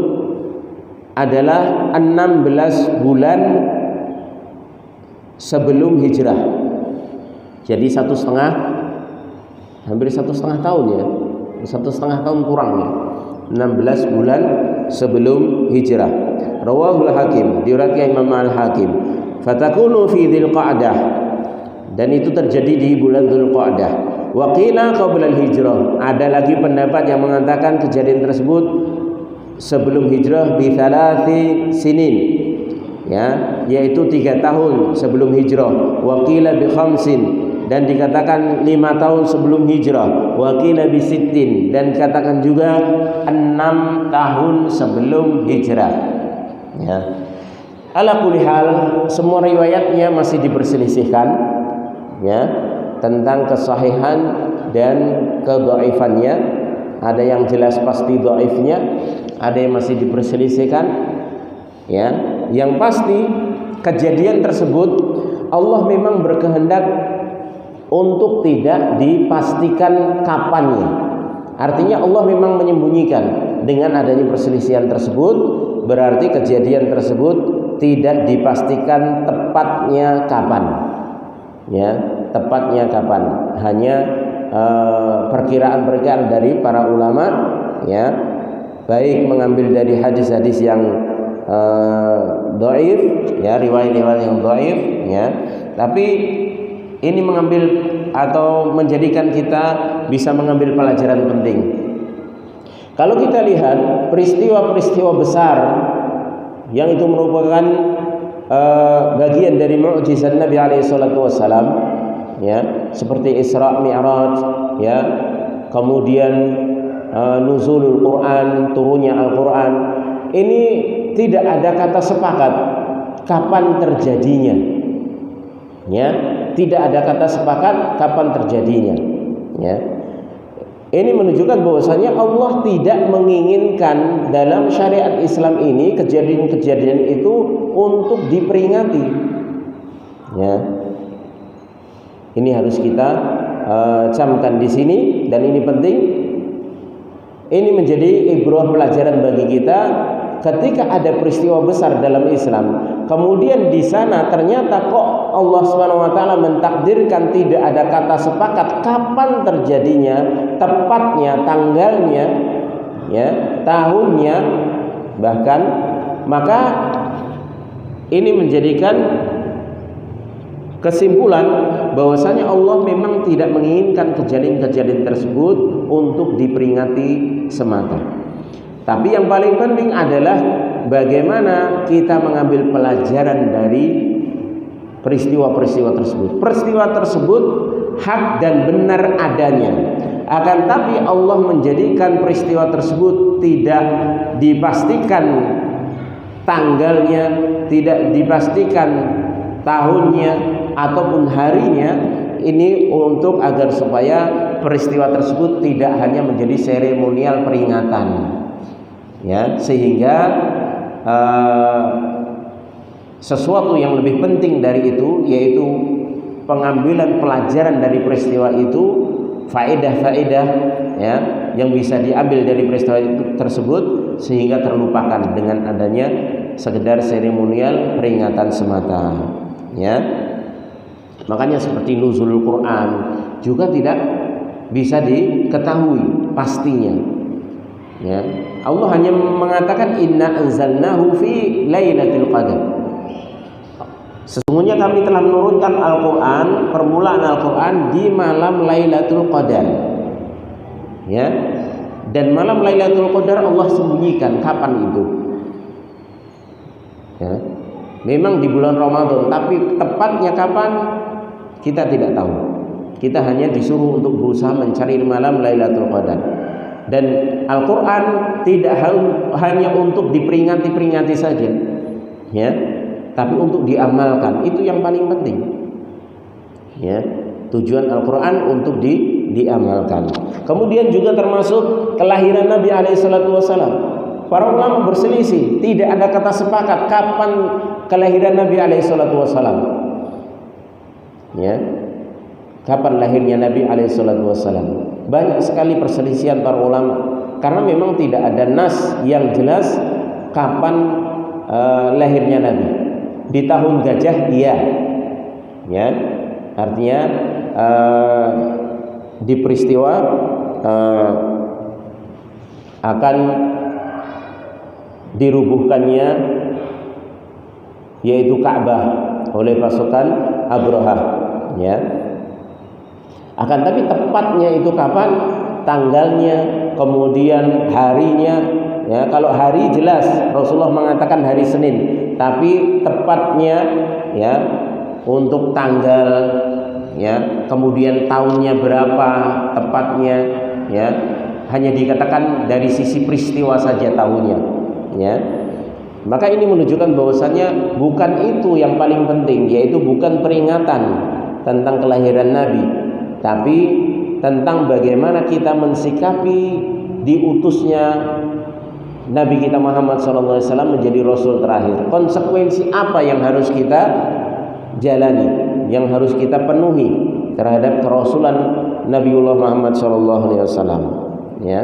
A: adalah 16 bulan sebelum hijrah. Jadi hampir 1,5 tahun ya, 1,5 tahun kurang ya, 16 bulan sebelum hijrah. Rawahul Hakim, diriwayatkan Imam Al-Hakim. Fatakunu fi Dzulqa'dah, dan itu terjadi di bulan Dzulqa'dah. Wa qila qabla al-hijrah, ada lagi pendapat yang mengatakan kejadian tersebut sebelum hijrah bi 3 sinin ya, yaitu 3 tahun sebelum hijrah. Wa qila bi 5, dan dikatakan 5 tahun sebelum hijrah. Wa qila bi 60, dan dikatakan juga 6 tahun sebelum hijrah ya. Ala kulli hal, semua riwayatnya masih diperselisihkan ya, tentang kesahihan dan kedhaifannya. Ada yang jelas pasti dhaifnya, ada yang masih diperselisihkan ya. Yang pasti kejadian tersebut Allah memang berkehendak untuk tidak dipastikan kapannya. Artinya Allah memang menyembunyikan. Dengan adanya perselisihan tersebut, berarti kejadian tersebut tidak dipastikan tepatnya kapan ya, tepatnya kapan. Hanya perkiraan-perkiraan dari para ulama ya, baik mengambil dari hadis-hadis yang dhaif ya, riwayat-riwayat yang dhaif ya, tapi ini mengambil atau menjadikan kita bisa mengambil pelajaran penting. Kalau kita lihat peristiwa-peristiwa besar yang itu merupakan bagian dari mukjizat Nabi alaihi salatu wasallam, ya, seperti Isra Mi'raj, ya, kemudian nuzulul Quran, turunnya Al-Quran, ini tidak ada kata sepakat kapan terjadinya, ya, tidak ada kata sepakat kapan terjadinya, ya. Ini menunjukkan bahwasanya Allah tidak menginginkan dalam syariat Islam ini kejadian-kejadian itu untuk diperingati, ya. Ini harus kita camkan di sini, dan ini penting. Ini menjadi ibrah pelajaran bagi kita ketika ada peristiwa besar dalam Islam. Kemudian di sana ternyata kok Allah Subhanahu wa taala mentakdirkan tidak ada kata sepakat kapan terjadinya, tepatnya, tanggalnya, ya, tahunnya bahkan, maka ini menjadikan kesimpulan bahwasanya Allah memang tidak menginginkan kejadian-kejadian tersebut untuk diperingati semata. Tapi yang paling penting adalah bagaimana kita mengambil pelajaran dari peristiwa-peristiwa tersebut. Peristiwa tersebut hak dan benar adanya. Akan tapi Allah menjadikan peristiwa tersebut tidak dipastikan tanggalnya, tidak dipastikan tahunnya ataupun harinya, ini untuk agar supaya peristiwa tersebut tidak hanya menjadi seremonial peringatan, ya, sehingga sesuatu yang lebih penting dari itu yaitu pengambilan pelajaran dari peristiwa itu, faedah-faedah, ya, yang bisa diambil dari peristiwa itu tersebut, sehingga terlupakan dengan adanya sekedar seremonial peringatan semata, ya. Makanya seperti nuzulul Quran juga tidak bisa diketahui pastinya, ya. Allah hanya mengatakan inna anzalnahu fi lailatul qadar. Sesungguhnya kami telah menurunkan Al-Quran, permulaan Al-Quran di malam Lailatul Qadar, ya. Dan malam Lailatul Qadar Allah sembunyikan kapan itu, ya. Memang di bulan Ramadan, tapi tepatnya kapan kita tidak tahu. Kita hanya disuruh untuk berusaha mencari malam Lailatul Qadar. Dan Al-Quran tidak hanya untuk diperingati saja, ya, tapi untuk diamalkan. Itu yang paling penting, ya. Tujuan Al-Quran untuk diamalkan. Kemudian juga termasuk kelahiran Nabi alaihissalam. Para ulama berselisih, tidak ada kata sepakat kapan kelahiran Nabi alaihissalam, ya. Kapan lahirnya Nabi alaihissalam? Banyak sekali perselisihan para ulama, karena memang tidak ada nas yang jelas kapan lahirnya Nabi. Di tahun gajah, iya, ya, artinya di peristiwa akan dirubuhkannya yaitu Ka'bah oleh pasukan Abrahah, ya. Akan tapi tepatnya itu kapan, tanggalnya, kemudian harinya, ya. Kalau hari jelas Rasulullah mengatakan hari Senin, tapi tepatnya, ya, untuk tanggal, ya, kemudian tahunnya berapa tepatnya, ya, hanya dikatakan dari sisi peristiwa saja tahunnya, ya. Maka ini menunjukkan bahwasanya bukan itu yang paling penting, yaitu bukan peringatan tentang kelahiran Nabi, tapi tentang bagaimana kita mensikapi diutusnya Nabi kita Muhammad SAW menjadi Rasul terakhir. Konsekuensi apa yang harus kita jalani, yang harus kita penuhi terhadap kerasulan Nabiullah Muhammad SAW, ya.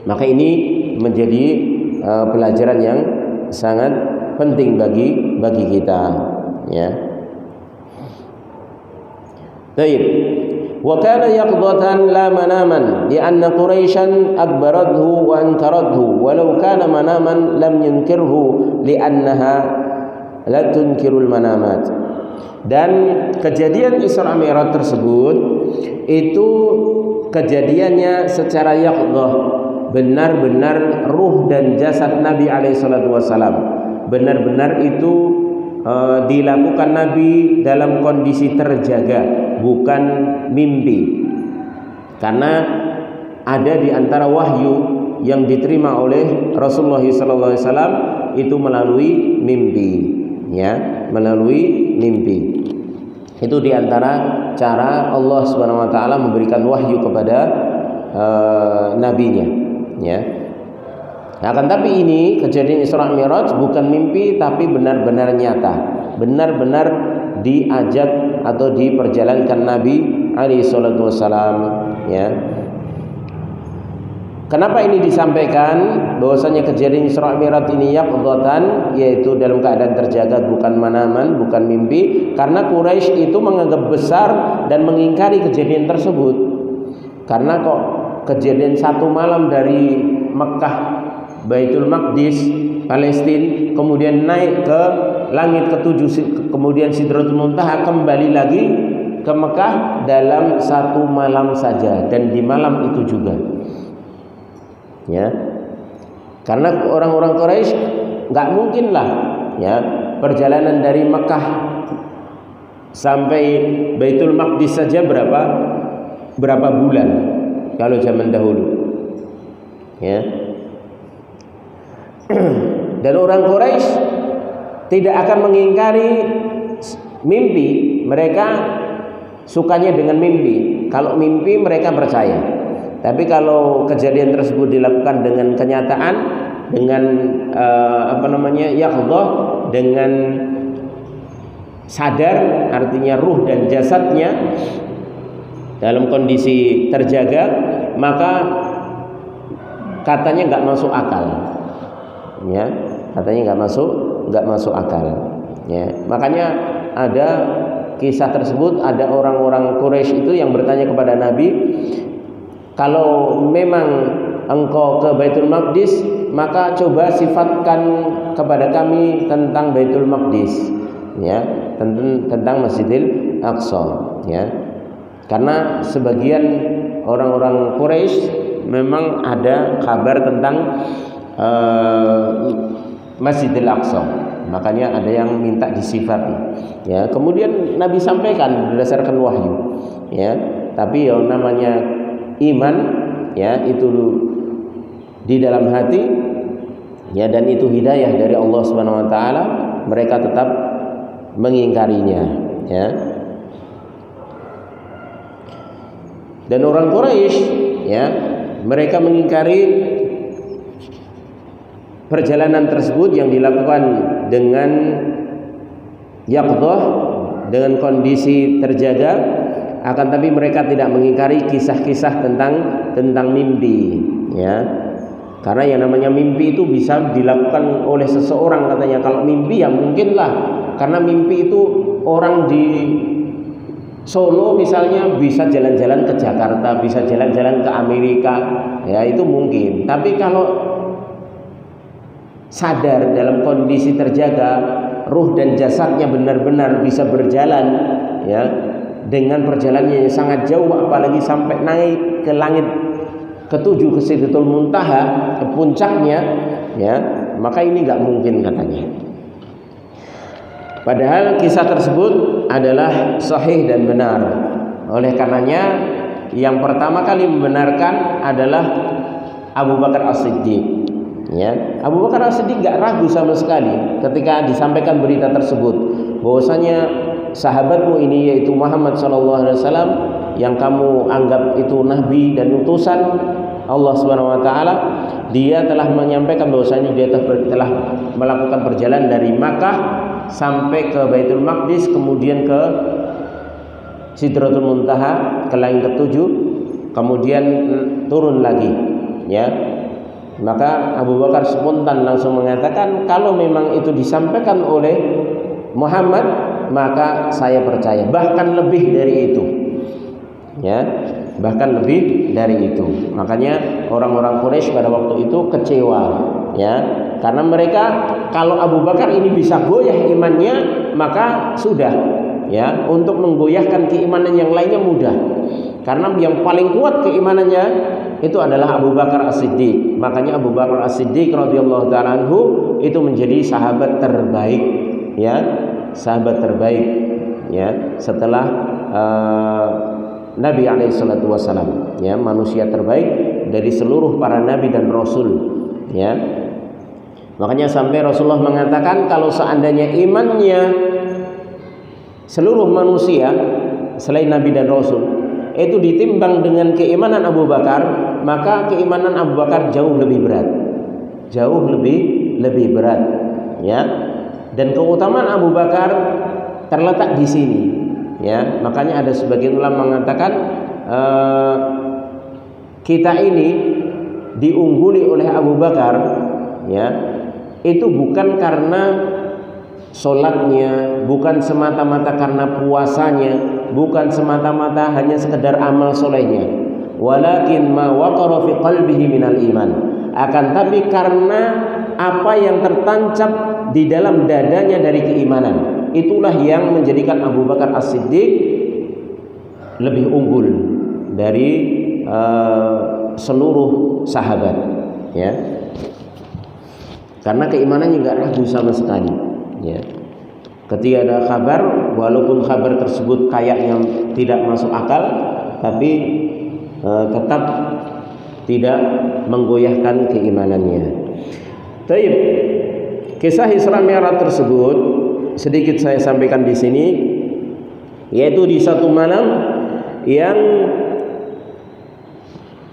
A: Maka ini menjadi pelajaran yang sangat penting bagi kita, ya. Baik. Wa kana yaqdatan la manaman li'anna Quraisyan akbarathu wa ankarathu walau kana manaman lam yunkirhu li'annaha la tunkirul manamat. Dan kejadian Isra Mi'raj tersebut itu kejadiannya secara yaqdhah, benar-benar ruh dan jasad Nabi alaihi salatu wasallam benar-benar itu dilakukan Nabi dalam kondisi terjaga, bukan mimpi. Karena ada di antara wahyu yang diterima oleh Rasulullah SAW itu melalui mimpi, ya, melalui mimpi. Itu di antara cara Allah Subhanahu wa taala memberikan wahyu kepada nabinya, ya. Akan tapi ini kejadian Isra Mi'raj bukan mimpi tapi benar-benar nyata, benar-benar diajak atau diperjalankan Nabi alaihi salatu wasalam, ya. Kenapa ini disampaikan bahwasanya kejadian Isra Mi'raj ini yaqdhatan, yaitu dalam keadaan terjaga, bukan manaman, bukan mimpi? Karena Quraisy itu menganggap besar dan mengingkari kejadian tersebut. Karena kok kejadian satu malam dari Mekah Baitul Maqdis Palestina, kemudian naik ke langit ketujuh, kemudian Sidratul Muntaha, kembali lagi ke Mekah dalam satu malam saja, dan di malam itu juga, ya. Karena orang-orang Quraisy nggak mungkin lah, ya, perjalanan dari Mekah sampai Baitul Maqdis saja berapa bulan kalau zaman dahulu, ya. Dan orang Quraisy tidak akan mengingkari mimpi. Mereka sukanya dengan mimpi. Kalau mimpi mereka percaya. Tapi kalau kejadian tersebut dilakukan dengan kenyataan, dengan yaqdhah, dengan sadar, artinya ruh dan jasadnya dalam kondisi terjaga, maka katanya nggak masuk akal, ya, katanya nggak masuk akal, ya. Makanya ada kisah tersebut, ada orang-orang Quraisy itu yang bertanya kepada Nabi, kalau memang engkau ke Baitul Maqdis, maka coba sifatkan kepada kami tentang Baitul Maqdis, ya, tentang Masjidil Aqsa, ya. Karena sebagian orang-orang Quraisy memang ada kabar tentang Masjidil Aqsa, makanya ada yang minta disifati, ya. Kemudian Nabi sampaikan berdasarkan wahyu, ya. Tapi yang namanya iman, ya, itu di dalam hati, ya, dan itu hidayah dari Allah Subhanahu wa taala, mereka tetap mengingkarinya, ya. Dan orang Quraisy, ya, mereka mengingkari perjalanan tersebut yang dilakukan dengan yaqdhah, dengan kondisi terjaga. Akan tapi mereka tidak mengingkari kisah-kisah tentang mimpi, ya. Karena yang namanya mimpi itu bisa dilakukan oleh seseorang, katanya. Kalau mimpi ya mungkinlah, karena mimpi itu orang di Solo misalnya bisa jalan-jalan ke Jakarta, bisa jalan-jalan ke Amerika, ya, itu mungkin. Tapi kalau sadar dalam kondisi terjaga, ruh dan jasadnya benar-benar bisa berjalan, ya, dengan perjalanannya yang sangat jauh, apalagi sampai naik ke langit ketujuh, ke Sidratul Muntaha, ke puncaknya, ya, maka ini nggak mungkin, katanya. Padahal kisah tersebut adalah sahih dan benar. Oleh karenanya yang pertama kali membenarkan adalah Abu Bakar As-Siddiq, ya. Abu Bakar As-Siddiq nggak ragu sama sekali ketika disampaikan berita tersebut, bahwasanya sahabatmu ini, yaitu Muhammad SAW, yang kamu anggap itu nabi dan utusan Allah Subhanahu wa taala, dia telah menyampaikan bahwasanya dia telah melakukan perjalanan dari Makkah sampai ke Baitul Maqdis, kemudian ke Sidratul Muntaha, ke langit ketujuh, kemudian turun lagi, ya. Maka Abu Bakar spontan langsung mengatakan, kalau memang itu disampaikan oleh Muhammad, maka saya percaya, bahkan lebih dari itu, ya, bahkan lebih dari itu. Makanya orang-orang Quraisy pada waktu itu kecewa, ya, karena mereka, kalau Abu Bakar ini bisa goyah imannya, maka sudah, ya, untuk menggoyahkan keimanan yang lainnya mudah. Karena yang paling kuat keimanannya itu adalah Abu Bakar As-Siddiq. Makanya Abu Bakar As-Siddiq radhiyallahu ta'ala anhu itu menjadi sahabat terbaik, ya, sahabat terbaik, ya, setelah Nabi alaihi salatu wasallam, ya, manusia terbaik dari seluruh para nabi dan rasul, ya. Makanya sampai Rasulullah mengatakan kalau seandainya imannya seluruh manusia selain nabi dan rasul itu ditimbang dengan keimanan Abu Bakar, maka keimanan Abu Bakar jauh lebih berat. Jauh lebih berat, ya. Dan keutamaan Abu Bakar terletak di sini, ya. Makanya ada sebagian ulama mengatakan kita ini diungguli oleh Abu Bakar, ya. Itu bukan karena sholatnya, bukan semata-mata karena puasanya, bukan semata-mata hanya sekedar amal solehnya, walakin ma waqara fi qalbihi minal iman, akan tapi karena apa yang tertancap di dalam dadanya dari keimanan, itulah yang menjadikan Abu Bakar As-Siddiq lebih unggul dari seluruh sahabat, ya. Karena keimanannya nggak ragu sama sekali, ya. Ketika ada kabar, walaupun kabar tersebut kayaknya tidak masuk akal, tapi tetap tidak menggoyahkan keimanannya. Taib, kisah Isra Mi'raj tersebut sedikit saya sampaikan di sini, yaitu di satu malam yang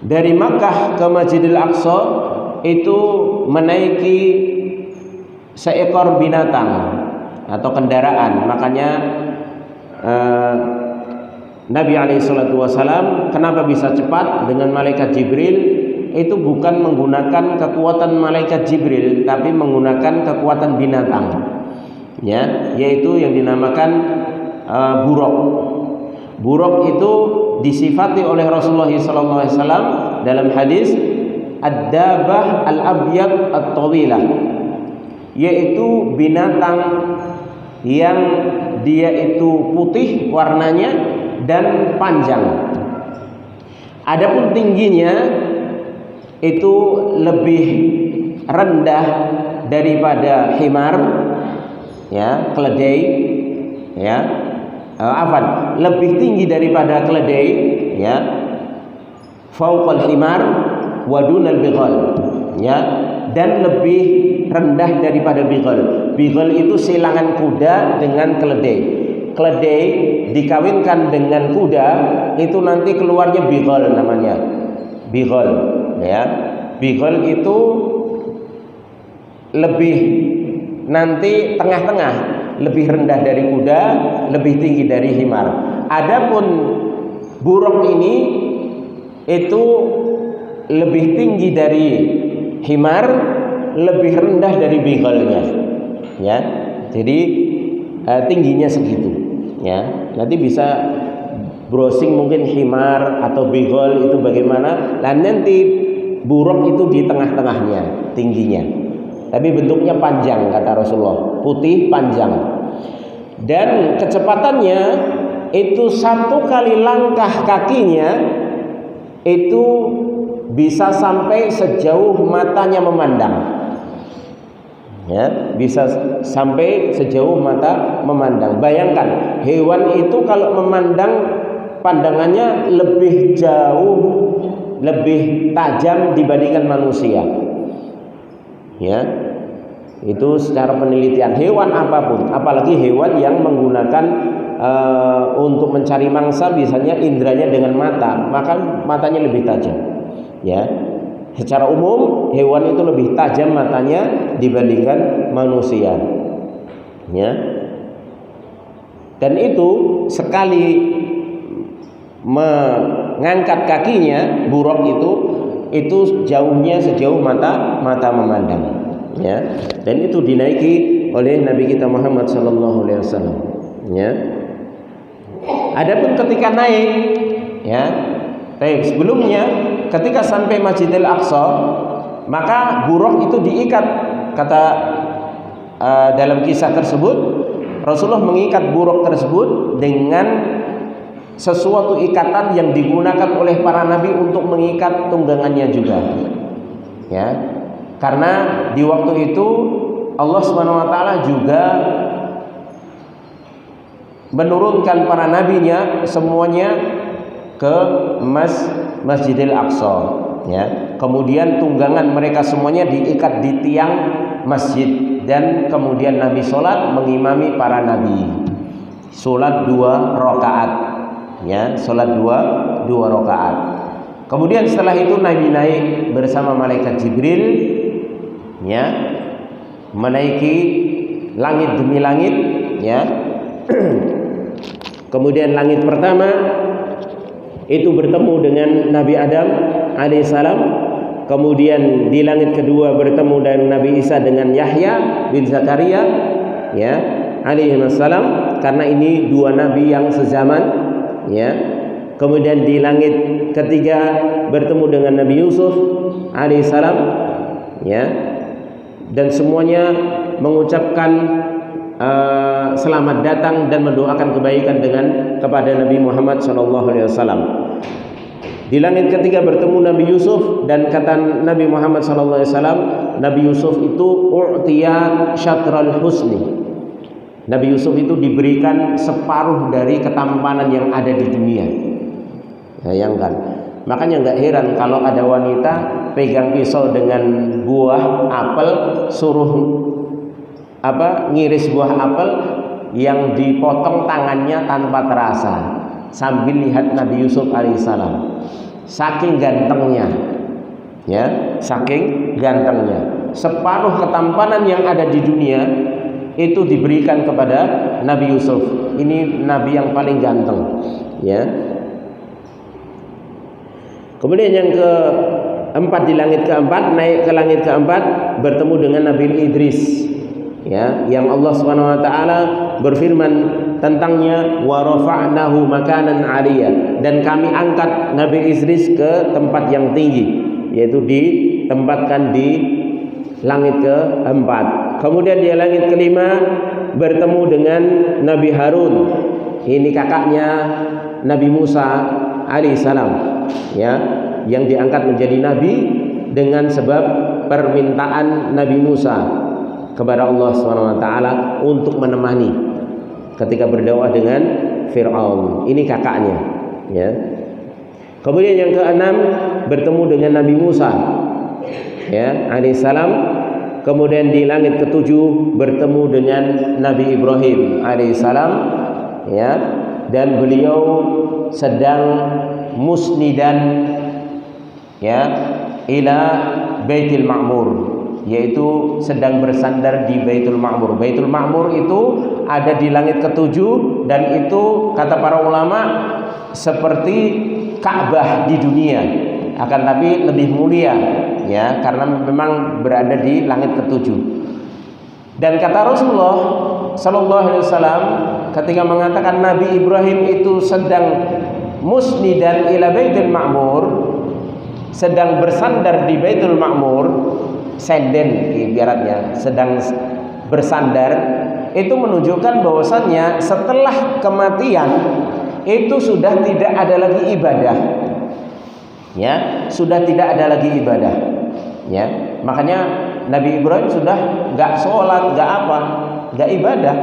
A: dari Makkah ke Masjidil Aqsa itu menaiki seekor binatang atau kendaraan. Makanya Nabi SAW kenapa bisa cepat dengan malaikat Jibril, itu bukan menggunakan kekuatan malaikat Jibril, tapi menggunakan kekuatan binatang, ya, yaitu yang dinamakan buraq. Buraq itu disifati oleh Rasulullah SAW dalam hadis ad-dabah al-abyad at-tawilah, yaitu binatang yang dia itu putih warnanya dan panjang. Adapun tingginya itu lebih rendah daripada himar, ya, keledai, ya, lebih tinggi daripada keledai, ya, fauqal himar wadunal bighal, ya, dan lebih rendah daripada bighal. Bighal itu silangan kuda dengan keledai. Keledai dikawinkan dengan kuda, itu nanti keluarnya bighal namanya. Bighal, ya. Bighal itu lebih nanti tengah-tengah, lebih rendah dari kuda, lebih tinggi dari himar. Adapun buraq ini itu lebih tinggi dari himar, lebih rendah dari bighalnya, ya. Jadi tingginya segitu, ya. Nanti bisa browsing mungkin himar atau bighal itu bagaimana, dan nanti buraq itu di tengah-tengahnya tingginya, tapi bentuknya panjang kata Rasulullah, putih panjang, dan kecepatannya itu satu kali langkah kakinya itu bisa sampai sejauh matanya memandang, ya, bisa sampai sejauh mata memandang. Bayangkan hewan itu kalau memandang pandangannya lebih jauh, lebih tajam dibandingkan manusia, ya. Itu secara penelitian hewan apapun, apalagi hewan yang menggunakan untuk mencari mangsa biasanya indranya dengan mata, maka matanya lebih tajam, ya. Secara umum hewan itu lebih tajam matanya dibandingkan manusia, ya. Dan itu sekali mengangkat kakinya buraq itu jauhnya sejauh mata memandang, ya. Dan itu dinaiki oleh Nabi kita Muhammad SAW, ya. Adapun ketika naik, ya, sebelumnya ketika sampai Masjidil Aqsa, maka buraq itu diikat, kata dalam kisah tersebut Rasulullah mengikat buruk tersebut dengan sesuatu ikatan yang digunakan oleh para nabi untuk mengikat tunggangannya juga, ya. Karena di waktu itu Allah Subhanahu wa taala juga menurunkan para nabinya semuanya ke Masjidil Aqsa, ya. Kemudian tunggangan mereka semuanya diikat di tiang masjid, dan kemudian Nabi sholat mengimami para nabi, sholat 2 rakaat, ya, sholat dua rakaat. Kemudian setelah itu Nabi naik bersama malaikat Jibril, ya, menaiki langit demi langit, ya. Kemudian langit pertama itu bertemu dengan Nabi Adam alaihissalam. Kemudian di langit kedua bertemu dengan Nabi Isa dengan Yahya bin Zakaria, ya, alaihissalam, karena ini 2 nabi yang sezaman, ya. Kemudian di langit ketiga bertemu dengan Nabi Yusuf alaihissalam, ya, dan semuanya mengucapkan selamat datang dan mendoakan kebaikan kepada Nabi Muhammad SAW. Di langit ketiga bertemu Nabi Yusuf, dan kata Nabi Muhammad SAW, Nabi Yusuf itu u'tiya syatral husni. Nabi Yusuf itu diberikan separuh dari ketampanan yang ada di dunia. Bayangkan. Makanya nggak heran kalau ada wanita pegang pisau dengan buah apel, suruh ngiris buah apel yang dipotong tangannya tanpa terasa, sambil lihat Nabi Yusuf alaihissalam. Saking gantengnya, ya, saking gantengnya, separuh ketampanan yang ada di dunia itu diberikan kepada Nabi Yusuf. Ini nabi yang paling ganteng, ya. Kemudian yang keempat, di langit keempat, naik ke langit keempat bertemu dengan Nabi Idris, ya, yang Allah Subhanahu wa taala berfirman tentangnya, wa rafa'nahu makanan 'aliyya, dan kami angkat Nabi Idris ke tempat yang tinggi, yaitu ditempatkan di langit keempat. Kemudian di langit kelima bertemu dengan Nabi Harun, ini kakaknya Nabi Musa alaihissalam, ya, yang diangkat menjadi nabi dengan sebab permintaan Nabi Musa kepada Allah Subhanahu wa taala untuk menemani ketika berdakwah dengan Fir'aun. Ini kakaknya, ya. Kemudian yang keenam bertemu dengan Nabi Musa, ya, alaihissalam. Kemudian di langit ketujuh bertemu dengan Nabi Ibrahim alaihissalam, ya, dan beliau sedang musnidan, ya, ila Baitul Ma'mur, yaitu sedang bersandar di Baitul Ma'mur. Baitul Ma'mur itu ada di langit ketujuh, dan itu kata para ulama seperti Ka'bah di dunia, akan tapi lebih mulia, ya, karena memang berada di langit ketujuh. Dan kata Rasulullah sallallahu alaihi wasallam ketika mengatakan Nabi Ibrahim itu sedang musnidan ila Baitul Ma'mur, sedang bersandar di Baitul Ma'mur, senden ibaratnya, sedang bersandar, itu menunjukkan bahwasannya setelah kematian itu sudah tidak ada lagi ibadah, ya, sudah tidak ada lagi ibadah, ya. Makanya Nabi Ibrahim sudah nggak sholat, nggak apa, nggak ibadah,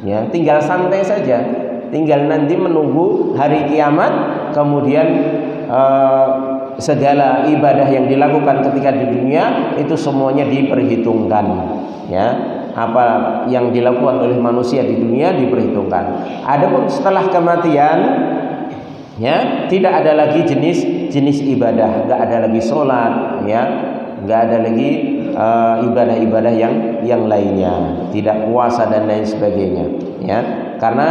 A: ya, tinggal santai saja, tinggal nanti menunggu hari kiamat, kemudian segala ibadah yang dilakukan ketika di dunia itu semuanya diperhitungkan, ya. Apa yang dilakukan oleh manusia di dunia diperhitungkan. Adapun setelah kematian, ya, tidak ada lagi jenis ibadah, nggak ada lagi sholat, ya, nggak ada lagi ibadah-ibadah yang lainnya, tidak puasa dan lain sebagainya, ya. Karena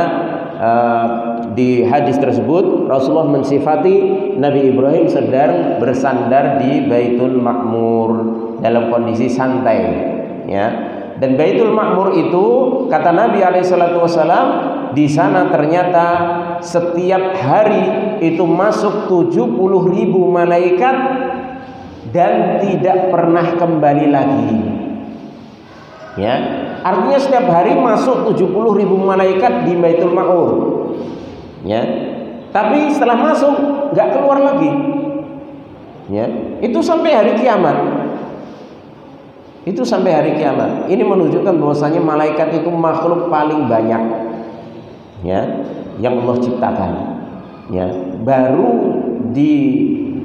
A: di hadis tersebut Rasulullah mensifati Nabi Ibrahim sedang bersandar di Baitul Ma'mur dalam kondisi santai, ya. Dan Baitul Ma'mur itu kata Nabi alaihissalam, di sana ternyata setiap hari itu masuk 70.000 malaikat dan tidak pernah kembali lagi. Ya, artinya setiap hari masuk 70.000 malaikat di Baitul Ma'mur. Ya, tapi setelah masuk nggak keluar lagi. Ya, itu sampai hari kiamat. Itu sampai hari kiamat. Ini menunjukkan bahwasanya malaikat itu makhluk paling banyak, ya, yang Allah ciptakan. Ya, baru di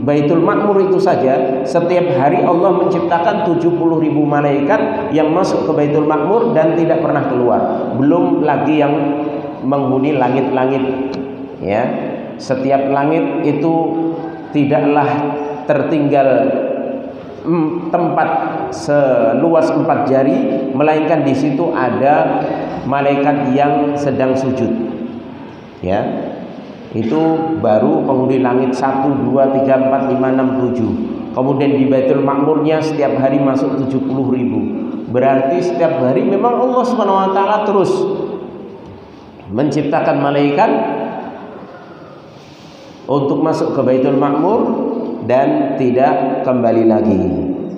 A: Baitul Ma'mur itu saja setiap hari Allah menciptakan 70.000 malaikat yang masuk ke Baitul Ma'mur dan tidak pernah keluar. Belum lagi yang menghuni langit-langit. Ya, setiap langit itu tidaklah tertinggal tempat seluas 4 jari, melainkan di situ ada malaikat yang sedang sujud. Ya, itu baru penghuni langit 1, 2, 3, 4, 5, 6, 7. Kemudian di Baitul Ma'murnya setiap hari masuk 70.000. Berarti setiap hari memang Allah SWT terus menciptakan malaikat untuk masuk ke Baitul Ma'mur dan tidak kembali lagi.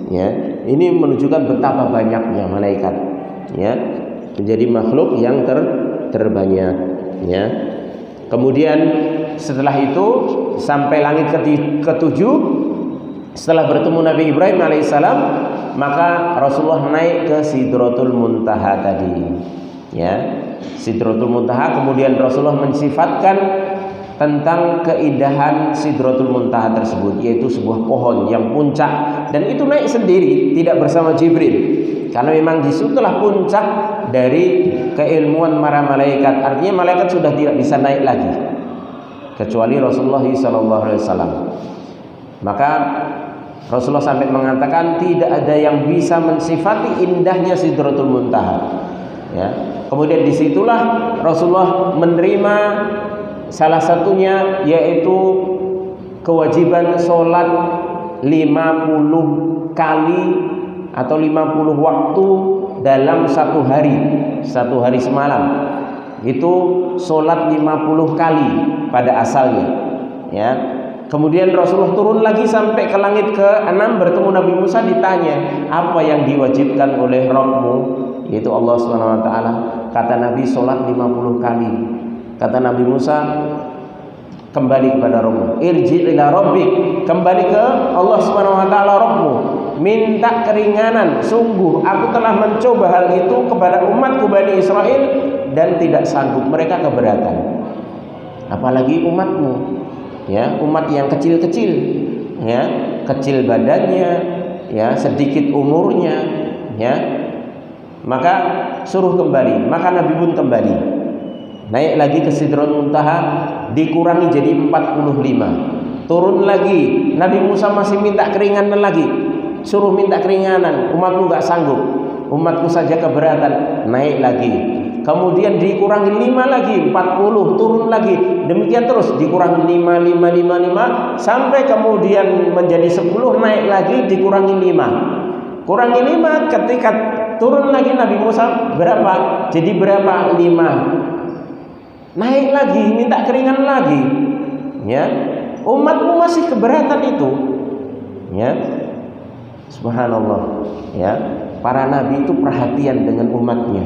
A: Ya, ini menunjukkan betapa banyaknya malaikat. Ya, menjadi makhluk yang terbanyak. Ya. Kemudian setelah itu sampai langit ketujuh, setelah bertemu Nabi Ibrahim alaihissalam, maka Rasulullah naik ke Sidratul Muntaha tadi. Ya, Sidratul Muntaha. Kemudian Rasulullah mensifatkan tentang keindahan Sidratul Muntaha tersebut, yaitu sebuah pohon yang puncak, dan itu naik sendiri, tidak bersama Jibril, karena memang disitulah puncak dari keilmuan para malaikat. Artinya malaikat sudah tidak bisa naik lagi kecuali Rasulullah SAW. Maka Rasulullah sampai mengatakan tidak ada yang bisa mensifati indahnya Sidratul Muntaha. Ya. Kemudian disitulah Rasulullah menerima salah satunya, yaitu kewajiban sholat 50 kali atau 50 waktu dalam satu hari semalam. Itu sholat 50 kali pada asalnya. Ya. Kemudian Rasulullah turun lagi sampai ke langit ke-6, bertemu Nabi Musa, ditanya apa yang diwajibkan oleh Rabbmu, yaitu Allah SWT. Kata Nabi, sholat 50 kali. Kata Nabi Musa, kembali kepada Rabbmu, irji ila rabbik, kembali ke Allah SWT Rabbmu, minta keringanan. Sungguh aku telah mencoba hal itu kepada umatku Bani Israel dan tidak sanggup, mereka keberatan. Apalagi umatmu, ya, umat yang kecil-kecil, ya, kecil badannya, ya, sedikit umurnya, ya, maka suruh kembali. Maka Nabi pun kembali, naik lagi ke Sidratul Muntaha, dikurangi jadi 45. Turun lagi, Nabi Musa masih minta keringanan lagi, suruh minta keringanan, umatmu gak sanggup, umatku saja keberatan. Naik lagi, kemudian dikurangi 5 lagi, 40, turun lagi, demikian terus, dikurangi 5, 5, 5, 5, sampai kemudian menjadi 10, naik lagi, dikurangi 5, kurangi 5, ketika turun lagi Nabi Musa, berapa? Jadi berapa? 5. Naik lagi, minta keringanan lagi. Ya, umatmu masih keberatan itu. Ya, subhanallah. Ya, para nabi itu perhatian dengan umatnya,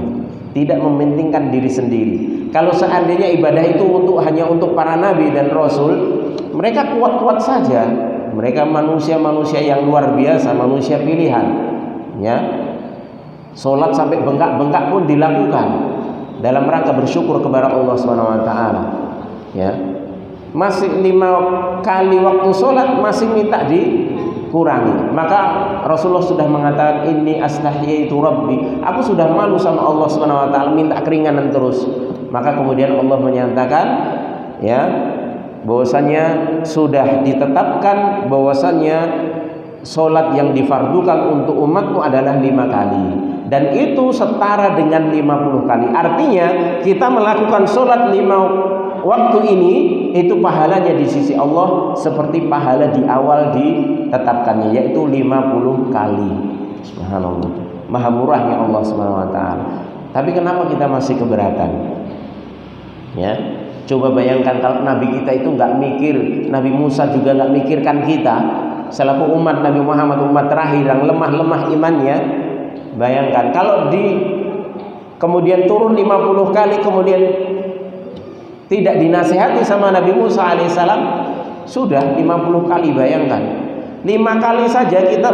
A: tidak mementingkan diri sendiri. Kalau seandainya ibadah itu hanya untuk para nabi dan rasul, mereka kuat-kuat saja. Mereka manusia-manusia yang luar biasa, manusia pilihan. Ya, sholat sampai bengkak-bengkak pun dilakukan dalam rangka bersyukur kepada Allah SWT. Ya, masih 5 kali waktu sholat masih minta dikurangi. Maka Rasulullah sudah mengatakan, ini astahyaitu Rabbi, aku sudah malu sama Allah SWT, minta keringanan terus. Maka kemudian Allah menyatakan, ya, bahwasanya sudah ditetapkan bahwasanya sholat yang difardukan untuk umatmu adalah 5 kali, dan itu setara dengan 50 kali. Artinya kita melakukan sholat 5 waktu ini, itu pahalanya di sisi Allah seperti pahala di awal ditetapkannya, yaitu 50 kali. Subhanallah, maha murahnya Allah SWT. Tapi kenapa kita masih keberatan? Ya, coba bayangkan kalau Nabi kita itu nggak mikir, Nabi Musa juga nggak mikirkan kita selaku umat Nabi Muhammad, umat terakhir yang lemah-lemah imannya, Bayangkan kalau kemudian turun 50 kali kemudian tidak dinasihati sama Nabi Musa alaihissalam, sudah 50 kali. Bayangkan 5 kali saja kita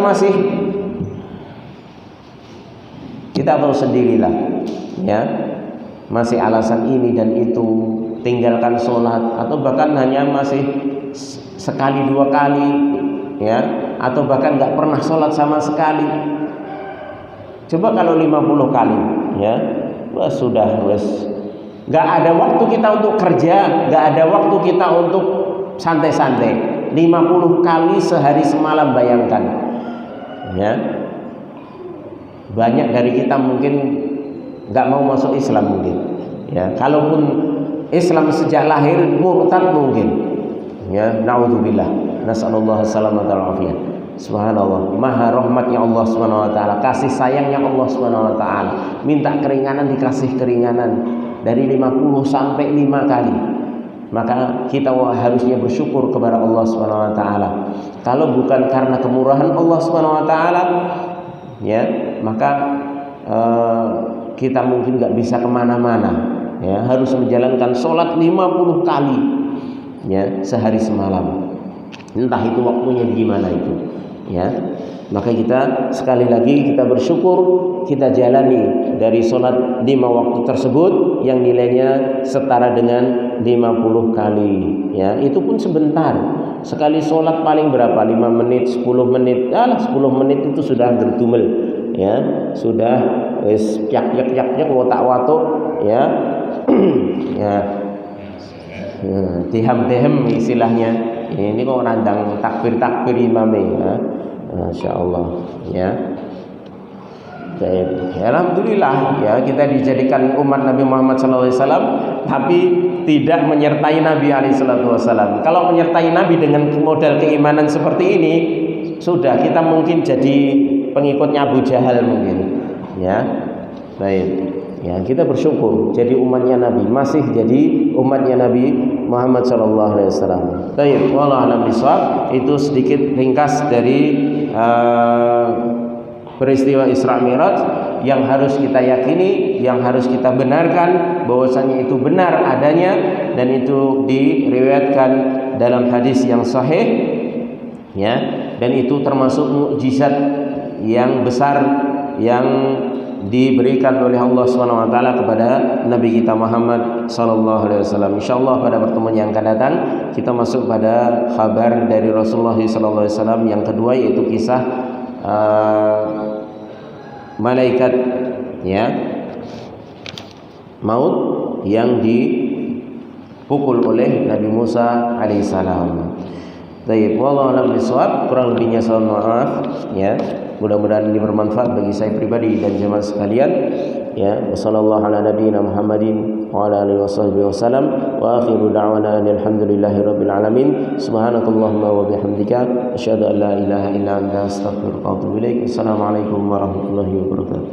A: tahu sendirilah ya, masih alasan ini dan itu, tinggalkan sholat, atau bahkan hanya masih sekali 2 kali ya, atau bahkan nggak pernah sholat sama sekali. Coba kalau 50 kali ya, sudah nggak ada waktu kita untuk kerja, nggak ada waktu kita untuk santai-santai. 50 kali sehari semalam, bayangkan ya. Banyak dari kita mungkin nggak mau masuk Islam mungkin ya, kalaupun Islam sejak lahir murtad mungkin ya, naudzubillah, nasallallahu salamata wal afiyah. Subhanallah, maha rahmatnya Allah Subhanahu wa taala, kasih sayangnya Allah Subhanahu wa taala. Minta keringanan dikasih keringanan dari 50 sampai 5 kali. Maka kita harusnya bersyukur kepada Allah Subhanahu wa taala. Kalau bukan karena kemurahan Allah Subhanahu wa taala ya, maka kita mungkin nggak bisa kemana-mana ya, harus menjalankan sholat 50 kali ya sehari semalam. Entah itu waktunya gimana itu ya. Maka kita sekali lagi kita bersyukur kita jalani dari sholat 5 waktu tersebut yang nilainya setara dengan 50 kali ya. Itu pun sebentar. Sekali sholat paling berapa? 5 menit, 10 menit. 10 menit itu sudah gertumel ya, sudah yak watak-watuk ya. Ya. Diham-dehem istilahnya. Ini kok randang takbir imame ya. Masya Allah ya. Alhamdulillah ya, kita dijadikan umat Nabi Muhammad SAW, tapi tidak menyertai Nabi SAW. Kalau menyertai Nabi dengan modal keimanan seperti ini, sudah kita mungkin jadi pengikutnya Abu Jahal mungkin ya. Baik ya, kita bersyukur jadi umatnya Nabi, masih jadi umatnya Nabi Muhammad SAW. Baik, wallahu a'lam bishawab. Itu sedikit ringkas dari peristiwa Isra Mi'raj yang harus kita yakini, yang harus kita benarkan bahwasanya itu benar adanya, dan itu diriwayatkan dalam hadis yang sahih ya, dan itu termasuk mukjizat yang besar yang diberikan oleh Allah Subhanahu wa taala kepada Nabi kita Muhammad sallallahu alaihi wasallam. Insyaallah pada pertemuan yang akan datang kita masuk pada kabar dari Rasulullah sallallahu alaihi wasallam yang kedua, yaitu kisah malaikat ya maut yang dipukul oleh Nabi Musa alaihissalam. Baik, wallahu a'lam bishawab. Kurang lebihnya saya mohon maaf ya. Mudah-mudahan ini bermanfaat bagi saya pribadi dan jemaah sekalian ya. Wassallallahu ala nabiyyina Muhammadin wa ala alihi washabbihi wasallam wa akhiru da'wana alhamdulillahirabbil alamin. Subhanakallahumma wa bihamdika asyhadu an la ilaha illa anta astaghfiruka wa atubu ilaik. Assalamualaikum warahmatullahi wabarakatuh.